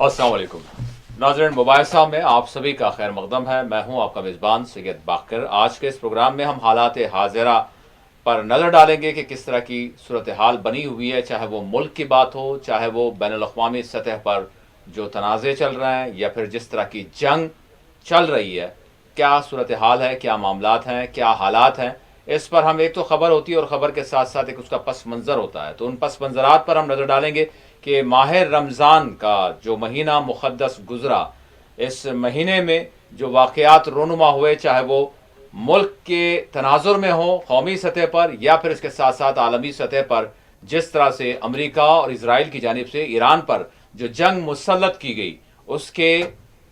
अस्सलाम वालेकुम नाज़रीन, मोबाइल साहब में आप सभी का खैर मकदम है। मैं हूं आपका मेज़बान सैयद बाकर। आज के इस प्रोग्राम में हम हालात हाज़िरा पर नज़र डालेंगे कि किस तरह की सूरत हाल बनी हुई है, चाहे वो मुल्क की बात हो, चाहे वो बैनुल-अक़वामी सतह पर जो तनाज़े चल रहे हैं, या फिर जिस तरह की जंग चल रही है। क्या सूरत हाल है, क्या मामलात हैं, क्या हालात हैं, इस पर हम एक तो ख़बर होती है और ख़बर के साथ साथ एक उसका पस मंज़र होता है। तो उन पस मंज़रात पर हम नज़र डालेंगे कि माह रमज़ान का जो महीना मुक़द्दस गुज़रा, इस महीने में जो वाक़यात रोनुमा हुए, चाहे वो मुल्क के तनाज़ुर में हो कौमी सतह पर या फिर इसके साथ साथ आलमी सतह पर, जिस तरह से अमेरिका और इजराइल की जानिब से ईरान पर जो जंग मुसल्लत की गई, उसके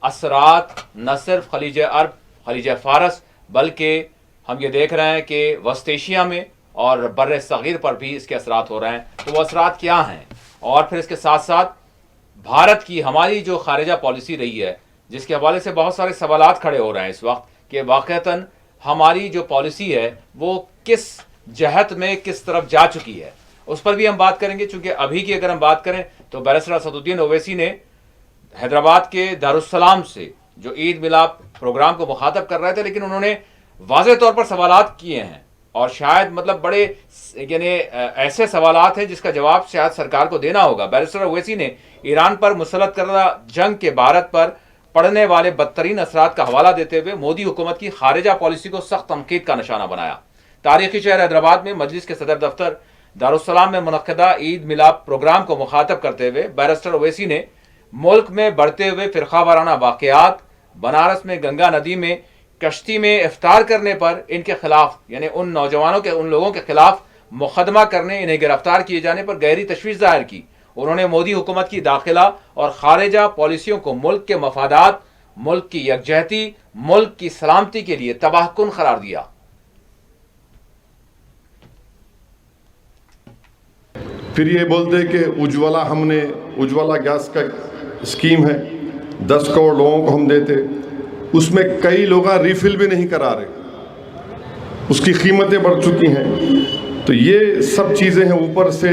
असरात न सिर्फ खलीज अरब, खलीज फ़ारस, बल्कि हम ये देख रहे हैं कि वस्त एशिया में और बर्र सग़ीर पर भी इसके असरात हो रहे हैं। तो वो असरात क्या हैं, और फिर इसके साथ साथ भारत की हमारी जो खारिजा पॉलिसी रही है, जिसके हवाले से बहुत सारे सवालात खड़े हो रहे हैं इस वक्त कि वाक़तन हमारी जो पॉलिसी है वो किस जहत में किस तरफ जा चुकी है, उस पर भी हम बात करेंगे। चूँकि अभी की अगर हम बात करें तो बैरिस्टर असदुद्दीन ओवैसी ने हैदराबाद के दारुस्सलाम से जो ईद मिलाद प्रोग्राम को मुखातब कर रहे थे, लेकिन उन्होंने वाज़ेह तौर पर सवालात किए हैं, और शायद मतलब बड़े यानी ऐसे सवालात हैं जिसका जवाब शायद सरकार को देना होगा। बैरिस्टर ओवैसी ने ईरान पर मुसल्लत करदा जंग के भारत पर पड़ने वाले बदतरीन असरात का हवाला देते हुए मोदी हुकूमत की खारिजा पॉलिसी को सख्त तनकीद का निशाना बनाया। तारीखी शहर हैदराबाद में मजलिस के सदर दफ्तर दारुस्सलाम में मुनक्कदा ईद मिलाद प्रोग्राम को मुखातब करते हुए बैरिस्टर ओवैसी ने मुल्क में बढ़ते हुए फिरका वाराना वाक़यात, बनारस में गंगा नदी में कश्ती में इफ्तार करने पर इनके खिलाफ, यानी उन नौजवानों के, उन लोगों के खिलाफ मुकदमा करने, इन्हें गिरफ्तार किए जाने पर गहरी तशवीश जाहिर की। उन्होंने मोदी हुकूमत की दाखिला और खारिजा पॉलिसियों को मुल्क के मफादात, मुल्क की यकजहती, मुल्क की सलामती के लिए तबाहकुन करार दिया। फिर ये बोलते कि उज्ज्वला, हमने उज्ज्वला गैस का स्कीम है, 10 करोड़ लोगों को हम देते, उसमें कई लोग रिफिल भी नहीं करा रहे, उसकी कीमतें बढ़ चुकी हैं। तो ये सब चीज़ें हैं। ऊपर से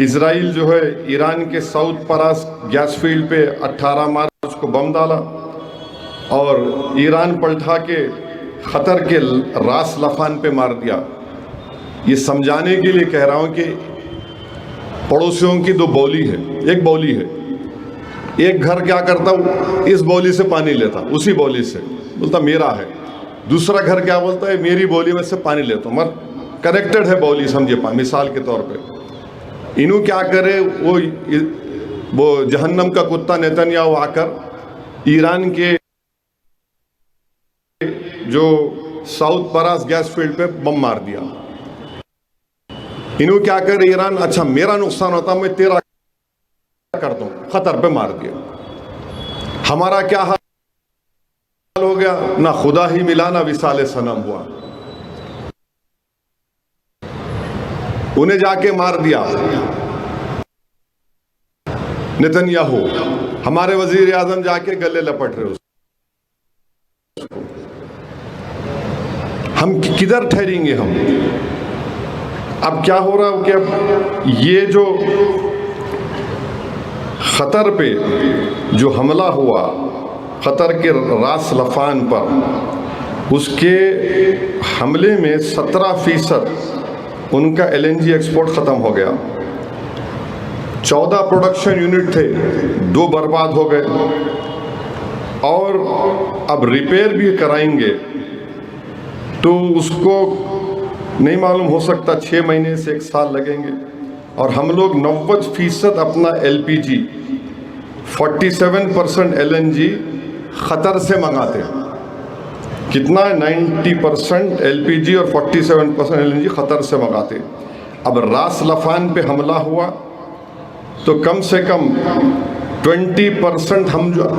इजराइल जो है ईरान के साउथ परास गैस फील्ड पे 18 मार्च को बम डाला और ईरान पलटा के ख़तर के रास लफान पे मार दिया। ये समझाने के लिए कह रहा हूँ कि पड़ोसियों की दो बौली है, एक बौली है, एक घर क्या करता हूँ, इस बौली से पानी लेता, उसी बौली से बोलता मेरा है। दूसरा घर क्या बोलता है, मेरी बौली में से पानी लेता हूँ, मगर कनेक्टेड है बौली, समझे। मिसाल के तौर पे इन्हों क्या करे, वो जहन्नम का कुत्ता नेतन्याहू आकर ईरान के जो साउथ परास गैस फील्ड पे बम मार दिया। इन्हों क्या करे ईरान, अच्छा मेरा नुकसान होता मैं तेरा कर दूं, खतर पे मार दिया। हमारा क्या हाल हो गया, ना खुदा ही मिला ना विसाले सनम हुआ, उन्हें जाके मार दिया नेतन्याहू। हमारे वजीर आजम जाके गले लपट रहे उसको। हम किधर ठहरेंगे हम? अब क्या हो रहा है कि अब ये जो ख़तर पे जो हमला हुआ, ख़तर के रास लफान पर, उसके हमले में 17% उनका LNG एक्सपोर्ट ख़त्म हो गया। 14 प्रोडक्शन यूनिट थे, 2 बर्बाद हो गए, और अब रिपेयर भी कराएंगे तो उसको नहीं मालूम, हो सकता 6 महीने से 1 साल लगेंगे। और हम लोग 90% अपना LPG, 47% LNG ख़तर से मंगाते हैं। कितना? 90% LPG और 47% LNG ख़तर से मंगाते। अब रास लफान पे हमला हुआ तो कम से कम 20%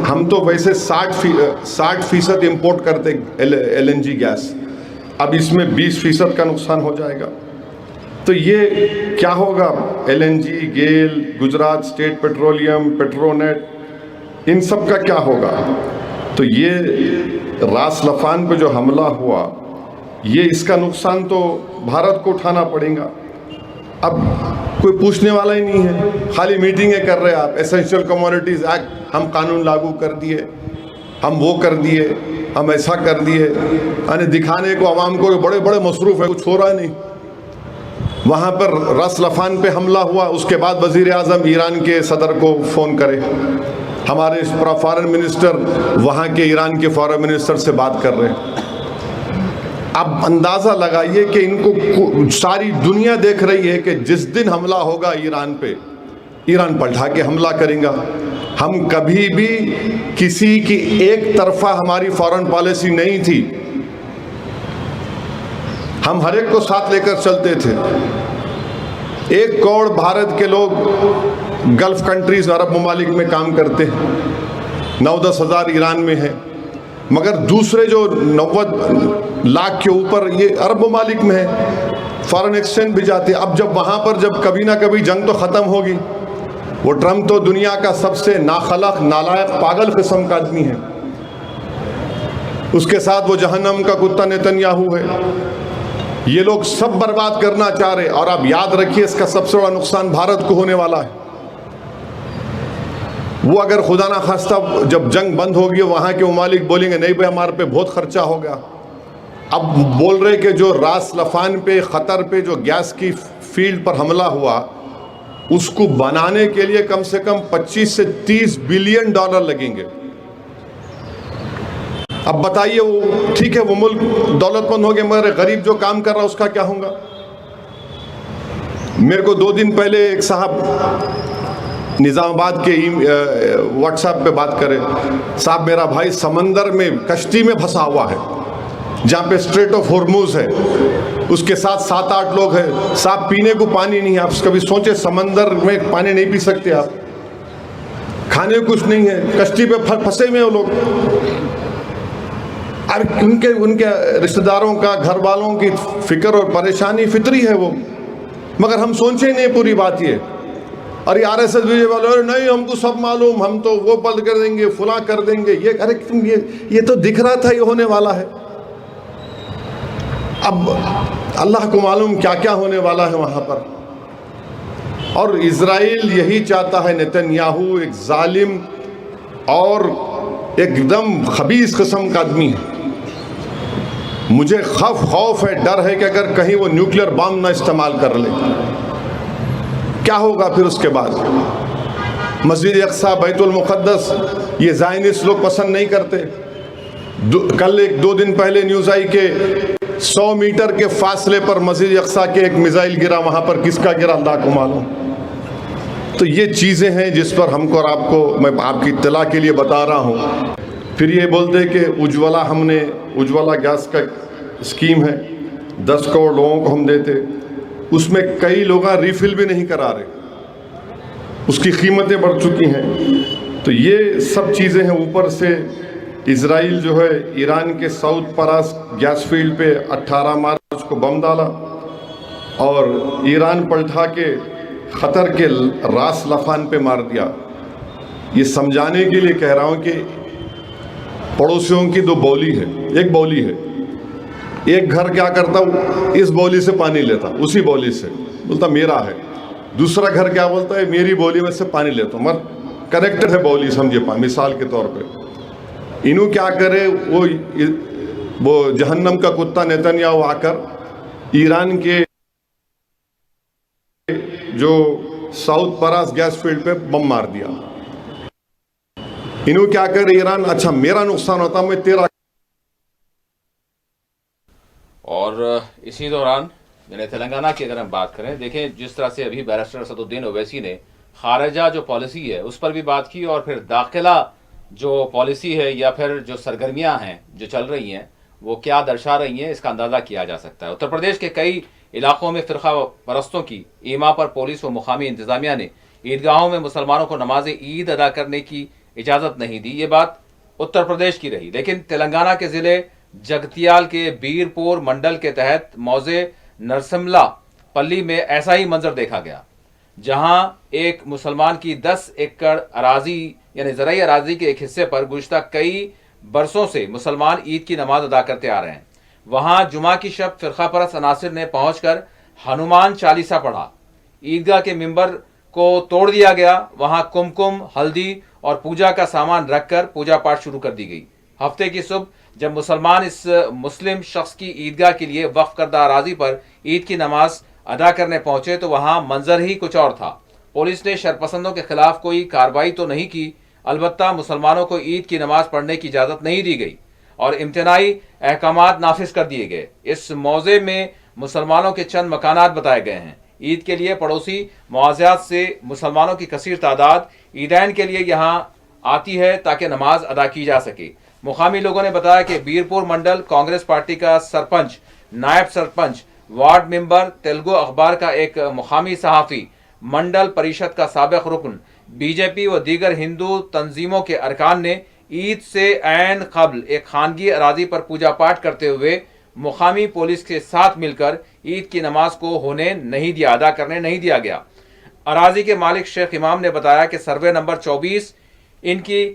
हम तो वैसे 60% इम्पोर्ट करते LNG गैस, अब इसमें 20% का नुकसान हो जाएगा। तो ये क्या होगा? LNG, गेल, गुजरात स्टेट पेट्रोलियम, पेट्रोनेट, इन सब का क्या होगा? तो ये रास लफान पे जो हमला हुआ, ये इसका नुकसान तो भारत को उठाना पड़ेगा। अब कोई पूछने वाला ही नहीं है, खाली मीटिंगें कर रहे हैं आप। एसेंशियल कमोडिटीज़ एक्ट हम कानून लागू कर दिए, हम वो कर दिए, हम ऐसा कर दिए, यानी दिखाने को आवाम को बड़े बड़े मसरूफ़ है, कुछ हो रहा नहीं। वहाँ पर रस लफान पे हमला हुआ, उसके बाद वज़ीर आज़म ईरान के सदर को फ़ोन करे, हमारे फॉरेन मिनिस्टर वहाँ के ईरान के फॉरेन मिनिस्टर से बात कर रहे हैं। अब अंदाज़ा लगाइए कि इनको सारी दुनिया देख रही है कि जिस दिन हमला होगा ईरान पे, ईरान पलटा के हमला करेगा। हम कभी भी किसी की एक तरफा हमारी फॉरेन पॉलिसी नहीं थी, हम हर एक को साथ लेकर चलते थे। 1 करोड़ भारत के लोग गल्फ कंट्रीज अरब ममालिक में काम करते हैं, 9-10 हज़ार ईरान में है, मगर दूसरे जो 90 लाख के ऊपर ये अरब ममालिक में है, फॉरेन एक्सचेंज भी जाते। अब जब वहाँ पर जब कभी ना कभी जंग तो ख़त्म होगी, वो ट्रम्प तो दुनिया का सबसे नाखलक नालायक पागल किस्म का आदमी है, उसके साथ वो जहन्नम का कुत्ता नेतन्याहू है, ये लोग सब बर्बाद करना चाह रहे। और आप याद रखिए इसका सबसे बड़ा नुकसान भारत को होने वाला है। वो अगर खुदा ना खास्ता जब जंग बंद होगी वहाँ के ममालिक बोलेंगे नहीं भाई हमारे पे बहुत खर्चा हो गया। अब बोल रहे कि जो रास लफान पे ख़तर पे जो गैस की फील्ड पर हमला हुआ, उसको बनाने के लिए कम से कम 25 से 30 बिलियन डॉलर लगेंगे। अब बताइए, वो ठीक है वो मुल्क दौलतमंद हो गया, मगर गरीब जो काम कर रहा है उसका क्या होगा? मेरे को 2 दिन पहले एक साहब निज़ामाबाद के व्हाट्सएप पे बात करे, साहब मेरा भाई समंदर में कश्ती में फंसा हुआ है जहाँ पे स्ट्रेट ऑफ हॉर्मुज़ है, उसके साथ 7-8 लोग हैं, साहब पीने को पानी नहीं है। आप कभी सोचे समंदर में पानी नहीं पी सकते आप, खाने को कुछ नहीं है, कश्ती पे फंसे हुए वो लोग। अब उनके रिश्तेदारों का, घर वालों की फिक्र और परेशानी फितरी है वो, मगर हम सोचे नहीं पूरी बात ये। और ये RSS बीजे वाले नहीं हमको सब मालूम, हम तो वो बंद कर देंगे, फुला कर देंगे, ये अरे तुम ये तो दिख रहा था ये होने वाला है। अब अल्लाह को मालूम क्या क्या होने वाला है वहाँ पर। और इज़राइल यही चाहता है, नेतन्याहू एक जालिम और एकदम खबीस किस्म का आदमी है। मुझे खौफ है, डर है कि अगर कहीं वो न्यूक्लियर बम ना इस्तेमाल कर ले, क्या होगा फिर उसके बाद? मस्जिद अक्सा, बैतुल मुक़द्दस, ये ज़ायनिस्ट लोग पसंद नहीं करते। कल 2 दिन पहले न्यूज़ आई कि 100 मीटर के फासले पर मस्जिद अक्सा के एक मिसाइल गिरा, वहाँ पर किसका गिरा अल्लाह को मालूम। तो ये चीज़ें हैं जिस पर हमको और आपको मैं आपकी इत्तला के लिए बता रहा हूँ। फिर ये बोलते कि उज्ज्वला गैस का स्कीम है, 10 करोड़ लोगों को हम देते, उसमें कई लोग रिफ़िल भी नहीं करा रहे, उसकी कीमतें बढ़ चुकी हैं। तो ये सब चीज़ें हैं। ऊपर से इज़राइल जो है ईरान के साउथ परास गैस फील्ड पे 18 मार्च को बम डाला और ईरान पलटा के ख़तर के रास लफान पे मार दिया। ये समझाने के लिए कह रहा हूँ कि पड़ोसियों की 2 बौली है, एक बौली है, एक घर क्या करता हूँ इस बौली से पानी लेता, उसी बौली से बोलता मेरा है, दूसरा घर क्या बोलता है मेरी बौली में से पानी लेता हूँ, मगर कनेक्टेड है बौली, समझिए मिसाल के तौर पे। इन्हों क्या करे, वो जहन्नम का कुत्ता नेतन्याहू आकर ईरान के जो साउथ परास गैस फील्ड पे बम मार दिया। इन्हों क्या करे ईरान, अच्छा मेरा नुकसान होता मैं तेरा। और इसी दौरान यानी तेलंगाना की अगर हम बात करें, देखें जिस तरह से अभी बैरिस्टर असदुद्दीन ओवैसी ने खारजा जो पॉलिसी है उस पर भी बात की, और फिर दाखिला जो पॉलिसी है या फिर जो सरगर्मियां हैं जो चल रही हैं वो क्या दर्शा रही हैं, इसका अंदाज़ा किया जा सकता है। उत्तर प्रदेश के कई इलाकों में फ़िरक़ा परस्तों की ईमा पर पुलिस व मुकामी इंतज़ामिया ने ईदगाहों में मुसलमानों को नमाज ईद अदा करने की इजाज़त नहीं दी। ये बात उत्तर प्रदेश की रही, लेकिन तेलंगाना के ज़िले जगतियाल के बीरपुर मंडल के तहत मौज़े नरसिम्ला पल्ली में ऐसा ही मंजर देखा गया, जहां एक मुसलमान की 10 एकड़ अराजी यानी ज़राई अराजी के एक हिस्से पर गुज़िश्ता कई बरसों से मुसलमान ईद की नमाज अदा करते आ रहे हैं। वहां जुमा की शब फ़िरक़ा परस्त अनासिर ने पहुंचकर हनुमान चालीसा पढ़ा, ईदगाह के मिंबर को तोड़ दिया गया। वहां कुमकुम, हल्दी और पूजा का सामान रखकर पूजा पाठ शुरू कर दी गई। हफ्ते की सुबह जब मुसलमान इस मुस्लिम शख्स की ईदगाह के लिए वक्फ करदा अराजी पर ईद की नमाज अदा करने पहुंचे तो वहां मंजर ही कुछ और था। पुलिस ने शरपसंदों के खिलाफ कोई कार्रवाई तो नहीं की, अलबत्ता मुसलमानों को ईद की नमाज पढ़ने की इजाज़त नहीं दी गई और इम्तनाई अहकामात नाफिज कर दिए गए। इस मौजे में मुसलमानों के चंद मकानात बताए गए हैं। ईद के लिए पड़ोसी मुआज़ात से मुसलमानों की कसीर तादाद ईदैन के लिए यहाँ आती है ताकि नमाज अदा की जा सके। मुकामी लोगों ने बताया कि बीरपुर मंडल कांग्रेस पार्टी का सरपंच, नायब सरपंच, वार्ड मेंबर, तेलुगु अखबार का एक मुकामी सहाफ़ी, मंडल परिषद का साबिक रुकन, बीजेपी व दीगर हिंदू तंजीमों के अरकान ने ईद से ऐन कबल एक खानगी अराजी पर पूजा पाठ करते हुए मुकामी पुलिस के साथ मिलकर ईद की नमाज को होने नहीं दिया, अदा करने नहीं दिया गया। अराजी के मालिक शेख इमाम ने बताया कि सर्वे नंबर 24 इनकी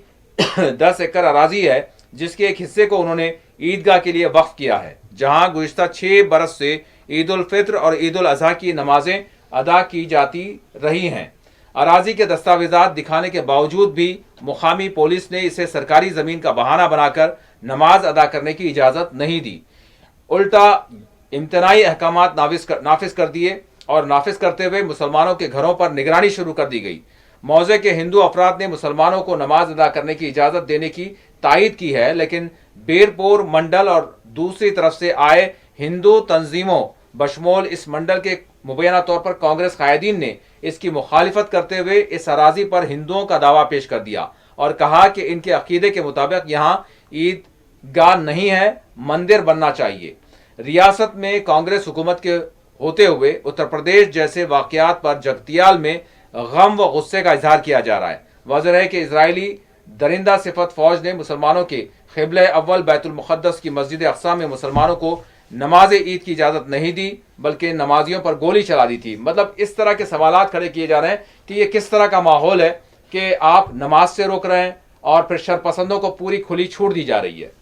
10 एकड़ अराजी है, जिसके एक हिस्से को उन्होंने ईदगाह के लिए वक्फ किया है, जहां गुज़िश्ता 6 बरस से ईद उल फित्र और ईद उल अज़हा की नमाजें अदा की जाती रही हैं। अराजी के दस्तावेजात दिखाने के बावजूद भी मुकामी पुलिस ने इसे सरकारी ज़मीन का बहाना बनाकर नमाज अदा करने की इजाज़त नहीं दी, उल्टा इम्तनाई अहकामात नाफिज कर दिए और नाफिज करते हुए मुसलमानों के घरों पर निगरानी शुरू कर दी गई। मौजे के हिंदू अफराद ने मुसलमानों को नमाज अदा करने की इजाज़त देने की तायद की है, लेकिन बीरपुर मंडल और दूसरी तरफ से आए हिंदू तंजीमों बशमोल इस मंडल के मुबैना तौर पर कांग्रेस कायदीन ने इसकी मुखालिफत करते हुए इस अराजी पर हिंदुओं का दावा पेश कर दिया और कहा कि इनके अकीदे के मुताबिक यहाँ ईदगाह नहीं है, मंदिर बनना चाहिए। रियासत में कांग्रेस हुकूमत के होते हुए उत्तर प्रदेश जैसे वाक़यात पर जगतियाल में गम व गुस्से का इजहार किया जा रहा है। वाज़ेह है कि इजरायली दरिंदा सिफत फौज ने मुसलमानों के क़िबला अव्वल बैतुल मुक़द्दस की मस्जिद अक़सा में मुसलमानों को नमाज ईद की इजाज़त नहीं दी, बल्कि नमाजियों पर गोली चला दी थी। मतलब इस तरह के सवालात खड़े किए जा रहे हैं कि ये किस तरह का माहौल है कि आप नमाज से रोक रहे हैं और फिर शरपसंदों को पूरी खुली छूट दी जा रही है।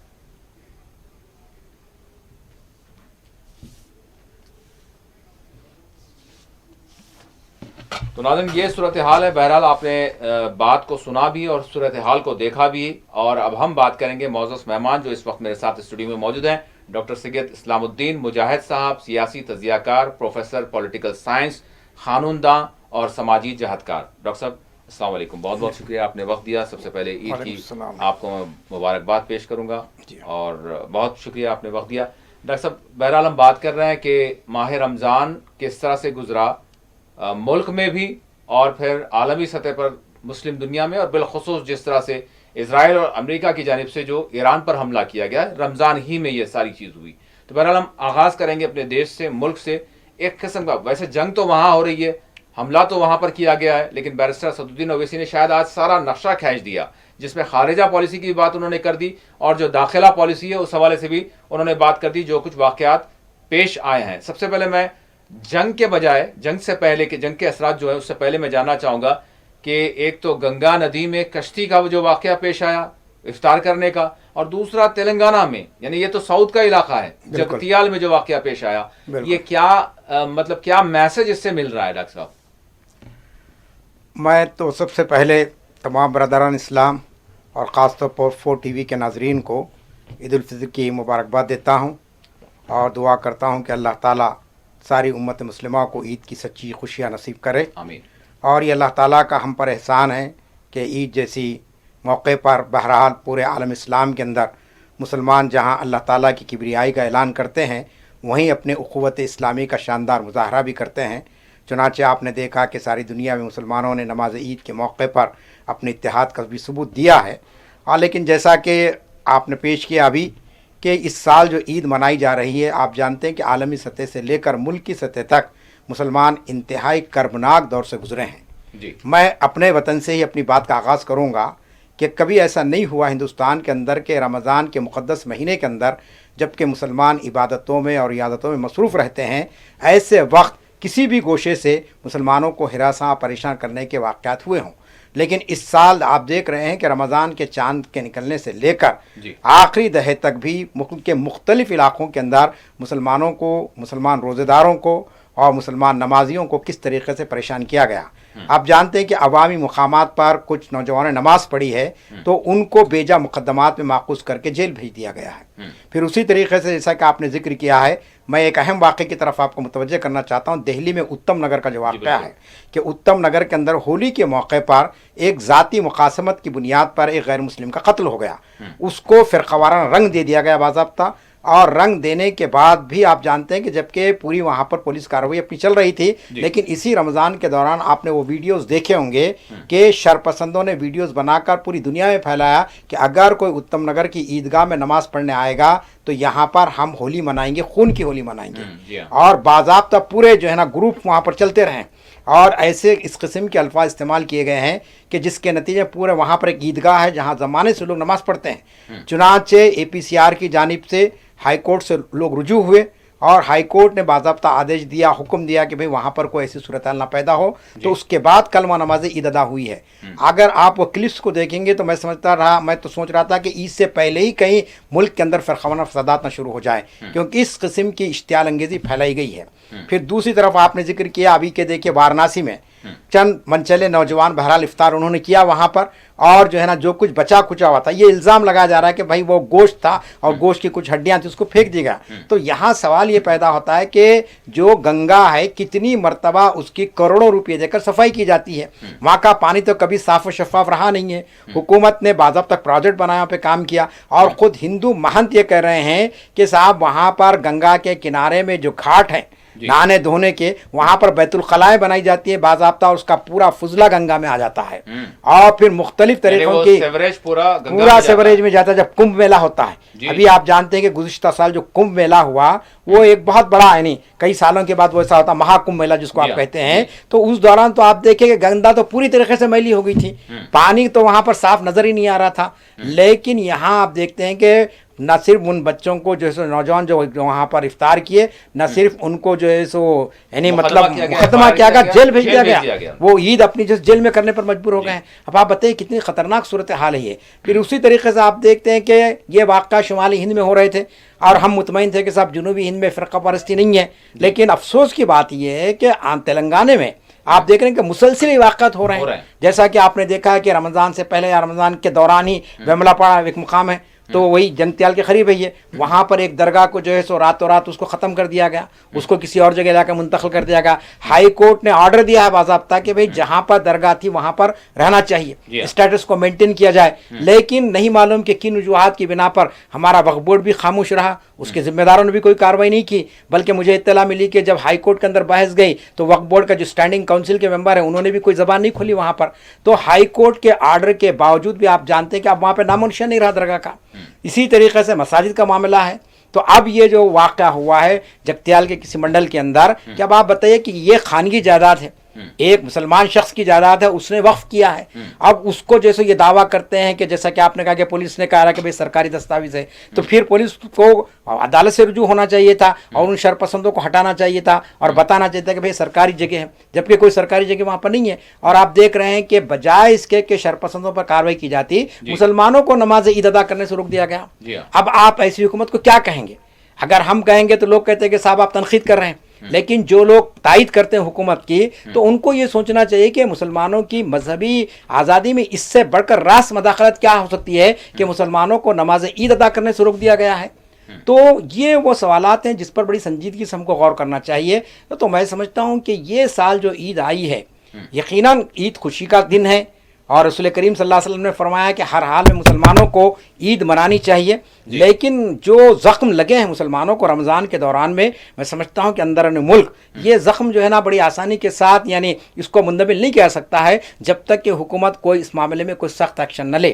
तो नाज़रीन, ये सूरत हाल है। बहरहाल आपने बात को सुना भी और सूरत हाल को देखा भी, और अब हम बात करेंगे मौजूद मेहमान जो इस वक्त मेरे साथ स्टूडियो में मौजूद हैं, डॉक्टर सैयद इस्लामुद्दीन मुजाहिद साहब, सियासी तजियाकार, प्रोफेसर पॉलिटिकल साइंस, कानूनदां और समाजी जहदकार। डॉक्टर साहब अस्सलाम वालेकुम, बहुत बहुत शुक्रिया आपने वक्त दिया। सबसे पहले ईद की आपको मुबारकबाद पेश करूँगा और बहुत शुक्रिया आपने वक्त दिया। डॉक्टर साहब, बहरहाल हम बात कर रहे हैं कि माह रमज़ान किस तरह से गुजरा मुल्क में भी और फिर आलमी सतह पर मुस्लिम दुनिया में, और बिलखुसूस जिस तरह से इजराइल और अमेरिका की जानिब से जो ईरान पर हमला किया गया, रमज़ान ही में ये सारी चीज़ हुई। तो बहरहाल हम आगाज़ करेंगे अपने देश से, मुल्क से। एक किस्म का वैसे जंग तो वहाँ हो रही है, हमला तो वहाँ पर किया गया है, लेकिन बैरिस्टर असदुद्दीन ओवैसी ने शायद आज सारा नक्शा खींच दिया, जिसमें खारिजा पॉलिसी की बात उन्होंने कर दी और जो दाखिला पॉलिसी है उस हवाले से भी उन्होंने बात कर दी, जो कुछ वाक़यात पेश आए हैं। सबसे पहले मैं जंग के बजाय, जंग से पहले के जंग के असरात जो है उससे पहले मैं जानना चाहूँगा कि एक तो गंगा नदी में कश्ती का जो वाक़या पेश आया इफ्तार करने का, और दूसरा तेलंगाना में, यानी ये तो साउथ का इलाका है, जगतियाल में जो वाक़या पेश आया, ये क्या मतलब क्या मैसेज इससे मिल रहा है डॉक्टर साहब? मैं तो सबसे पहले तमाम बरदरान इस्लाम और ख़ास तौर पर 4 TV के नाजरीन को ईद उल फितर की मुबारकबाद देता हूँ और दुआ करता हूँ कि अल्लाह ताला सारी उम्मत मुस्लिमा को ईद की सच्ची खुशियाँ नसीब करे। आमीन। और ये अल्लाह ताला का हम पर एहसान है कि ईद जैसी मौके पर बहरहाल पूरे आलम इस्लाम के अंदर मुसलमान जहाँ अल्लाह ताला की किबरियाई का ऐलान करते हैं, वहीं अपने उख़्वत इस्लामी का शानदार मुज़ाहरा भी करते हैं। चुनांचे आपने देखा कि सारी दुनिया में मुसलमानों ने नमाज ईद के मौके पर अपने इत्तेहाद का भी सबूत दिया है। लेकिन जैसा कि आपने पेश किया अभी कि इस साल जो ईद मनाई जा रही है, आप जानते हैं कि आलमी सतह से लेकर मुल्क की सतह तक मुसलमान इंतहाई कर्बनाक दौर से गुजरे हैं जी। मैं अपने वतन से ही अपनी बात का आगाज़ करूँगा कि कभी ऐसा नहीं हुआ हिंदुस्तान के अंदर के रमज़ान के मुक़द्दस महीने के अंदर, जबकि मुसलमान इबादतों में और इयादतों में मसरूफ़ रहते हैं, ऐसे वक्त किसी भी गोशे से मुसलमानों को हिरासा परेशान करने के वाक़यात हुए हों। लेकिन इस साल आप देख रहे हैं कि रमज़ान के चांद के निकलने से लेकर आखिरी दहे तक भी मुल्क के मुख्तलिफ़ इलाक़ों के अंदर मुसलमानों को, मुसलमान रोज़ेदारों को اور مسلمان نمازیوں کو کس طریقے سے پریشان کیا گیا. آپ جانتے ہیں کہ عوامی مقامات پر کچھ نوجوانوں نے نماز پڑھی ہے تو ان کو بیجا مقدمات میں ماخوذ کر کے جیل بھیج دیا گیا ہے. پھر اسی طریقے سے جیسا کہ آپ نے ذکر کیا ہے، میں ایک اہم واقعے کی طرف آپ کو متوجہ کرنا چاہتا ہوں. دہلی میں اتم نگر کا جو واقعہ ہے کہ اتم نگر کے اندر ہولی کے موقع پر ایک ذاتی مقاسمت کی بنیاد پر ایک غیر مسلم کا قتل ہو گیا. اس کو فرقہ وارانہ رنگ دے دیا گیا باضابطہ، اور رنگ دینے کے بعد بھی آپ جانتے ہیں کہ جبکہ پوری وہاں پر پولیس کارروائی اپنی چل رہی تھی، لیکن اسی رمضان کے دوران آپ نے وہ ویڈیوز دیکھے ہوں گے کہ شرپسندوں نے ویڈیوز بنا کر پوری دنیا میں پھیلایا کہ اگر کوئی اتم نگر کی عیدگاہ میں نماز پڑھنے آئے گا تو یہاں پر ہم ہولی منائیں گے، خون کی ہولی منائیں گے. اور باضابطہ پورے جو ہے نا گروپ وہاں پر چلتے رہیں، اور ایسے اس قسم کے الفاظ استعمال کیے گئے ہیں کہ جس کے نتیجے پورے وہاں پر ایک عیدگاہ ہے جہاں زمانے سے لوگ نماز پڑھتے ہیں. چنانچہ APCR کی جانب سے ہائی کورٹ سے لوگ رجوع ہوئے اور ہائی کورٹ نے باضابطہ آدیش دیا، حکم دیا کہ بھئی وہاں پر کوئی ایسی صورتحال نہ پیدا ہو. تو اس کے بعد کلمہ نماز عید ادا ہوئی ہے. اگر آپ وہ کلپس کو دیکھیں گے تو میں سوچ رہا تھا کہ عید سے پہلے ہی کہیں ملک کے اندر فرقہ فسادات نہ شروع ہو جائے، کیونکہ اس قسم کی اشتعال انگیزی پھیلائی گئی ہے. پھر دوسری طرف آپ نے ذکر کیا ابھی کہ دیکھیے وارانسی میں چند منچلے نوجوان بہرحال افطار انہوں نے کیا وہاں پر، اور جو ہے نا جو کچھ بچا کچا ہوا تھا، یہ الزام لگایا جا رہا ہے کہ بھائی وہ گوشت تھا اور گوشت کی کچھ ہڈیاں تھیں اس کو پھینک دی گیا. تو یہاں سوال یہ پیدا ہوتا ہے کہ جو گنگا ہے کتنی مرتبہ اس کی کروڑوں روپئے دے کر صفائی کی جاتی ہے، وہاں کا پانی تو کبھی صاف و شفاف رہا نہیں ہے. حکومت نے باضابطہ پروجیکٹ بنایا، پہ کام کیا، اور خود ہندو مہنت یہ کہہ رہے ہیں کہ صاحب وہاں پر گنگا کے کنارے میں جو گھاٹ ہیں نہانے دھونے کے، وہاں پر بیت الخلائیں بنائی جاتی ہیں باضابطہ، اور اس کا پورا فضلہ گنگا میں آ جاتا ہے، اور پھر مختلف طریقوں کی پورا سیوریج میں جاتا ہے جب کمبھ میلہ ہوتا ہے. ابھی آپ جانتے ہیں کہ گزشتہ سال جو کمبھ میلہ ہوا وہ ایک بہت بڑا، یعنی کئی سالوں کے بعد وہ ایسا ہوتا مہا کمبھ میلہ جس کو آپ کہتے ہیں. تو اس دوران تو آپ دیکھیں کہ گنگا تو پوری طریقے سے میلی ہو گئی تھی، پانی تو وہاں پر صاف نظر ہی نہیں آ رہا تھا. لیکن یہاں آپ دیکھتے ہیں کہ نہ صرف ان بچوں کو جو ہے سو نوجوان جو وہاں پر افطار کیے، نہ صرف ان کو جو ہے سو یعنی مطلب مقدمہ کیا گیا، جیل بھیج دیا گیا، وہ عید اپنی جس جیل میں کرنے پر مجبور ہو گئے ہیں. اب آپ بتائیے کتنی خطرناک صورتحال ہے یہ. پھر اسی طریقے سے آپ دیکھتے ہیں کہ یہ واقعہ شمالی ہند میں ہو رہے تھے، اور ہم مطمئن تھے کہ صاحب جنوبی ہند میں فرقہ پرستی نہیں ہے. لیکن افسوس کی بات یہ ہے کہ تلنگانہ میں آپ دیکھ رہے ہیں کہ مسلسل واقعات ہو رہے ہیں. جیسا کہ آپ نے دیکھا کہ رمضان سے پہلے یا رمضان کے دوران ہی ویملا پاڑا ایک مقام ہے تو وہی جنگتیال کے قریب ہے، وہاں پر ایک درگاہ کو جو ہے سو راتوں رات اس کو ختم کر دیا گیا، اس کو کسی اور جگہ لا کے منتقل کر دیا گیا. ہائی کورٹ نے آرڈر دیا ہے باضابطہ کہ بھئی جہاں پر درگاہ تھی وہاں پر رہنا چاہیے، اسٹیٹس کو مینٹین کیا جائے. لیکن نہیں معلوم کہ کن وجوہات کی بنا پر ہمارا وقف بورڈ بھی خاموش رہا، اس کے ذمہ داروں نے بھی کوئی کارروائی نہیں کی. بلکہ مجھے اطلاع ملی کہ جب ہائی کورٹ کے اندر بحث گئی تو وقف بورڈ کا جو اسٹینڈنگ کونسل کے ممبر ہیں انہوں نے بھی کوئی زبان نہیں کھولی وہاں پر. تو ہائی کورٹ کے آرڈر کے باوجود بھی آپ جانتے ہیں کہ اب وہاں پہ نام و نشان نہیں رہا درگاہ کا. اسی طریقے سے مساجد کا معاملہ ہے. تو اب یہ جو واقعہ ہوا ہے جگتیال کے کسی منڈل کے اندر، کہ اب آپ بتائیے کہ یہ خانگی جائیداد ہے، ایک مسلمان شخص کی جائیداد ہے، اس نے وقف کیا ہے. اب اس کو جیسے یہ دعویٰ کرتے ہیں کہ جیسا کہ آپ نے کہا کہ پولیس نے کہا کہ بھئی سرکاری دستاویز ہے، تو پھر پولیس کو عدالت سے رجوع ہونا چاہیے تھا اور ان شرپسندوں کو ہٹانا چاہیے تھا اور بتانا چاہیے تھا کہ بھئی سرکاری جگہ ہے، جبکہ کوئی سرکاری جگہ وہاں پر نہیں ہے. اور آپ دیکھ رہے ہیں کہ بجائے اس کے کہ شرپسندوں پر کارروائی کی جاتی، مسلمانوں کو نماز عید ادا کرنے سے روک دیا گیا. اب آپ ایسی حکومت کو کیا کہیں گے؟ اگر ہم کہیں گے تو لوگ کہتے ہیں کہ صاحب آپ تنقید کر رہے ہیں، لیکن جو لوگ تائید کرتے ہیں حکومت کی تو ان کو یہ سوچنا چاہیے کہ مسلمانوں کی مذہبی آزادی میں اس سے بڑھ کر راس مداخلت کیا ہو سکتی ہے کہ مسلمانوں کو نماز عید ادا کرنے سے روک دیا گیا ہے. تو یہ وہ سوالات ہیں جس پر بڑی سنجیدگی سے ہم کو غور کرنا چاہیے. تو میں سمجھتا ہوں کہ یہ سال جو عید آئی ہے یقیناً عید خوشی کا دن ہے، اور رسول کریم صلی اللہ علیہ وسلم نے فرمایا کہ ہر حال میں مسلمانوں کو عید منانی چاہیے. لیکن جو زخم لگے ہیں مسلمانوں کو رمضان کے دوران میں سمجھتا ہوں کہ اندرون ملک یہ زخم جو ہے نا بڑی آسانی کے ساتھ یعنی اس کو مندمل نہیں کیا سکتا ہے جب تک کہ حکومت کوئی اس معاملے میں کوئی سخت ایکشن نہ لے.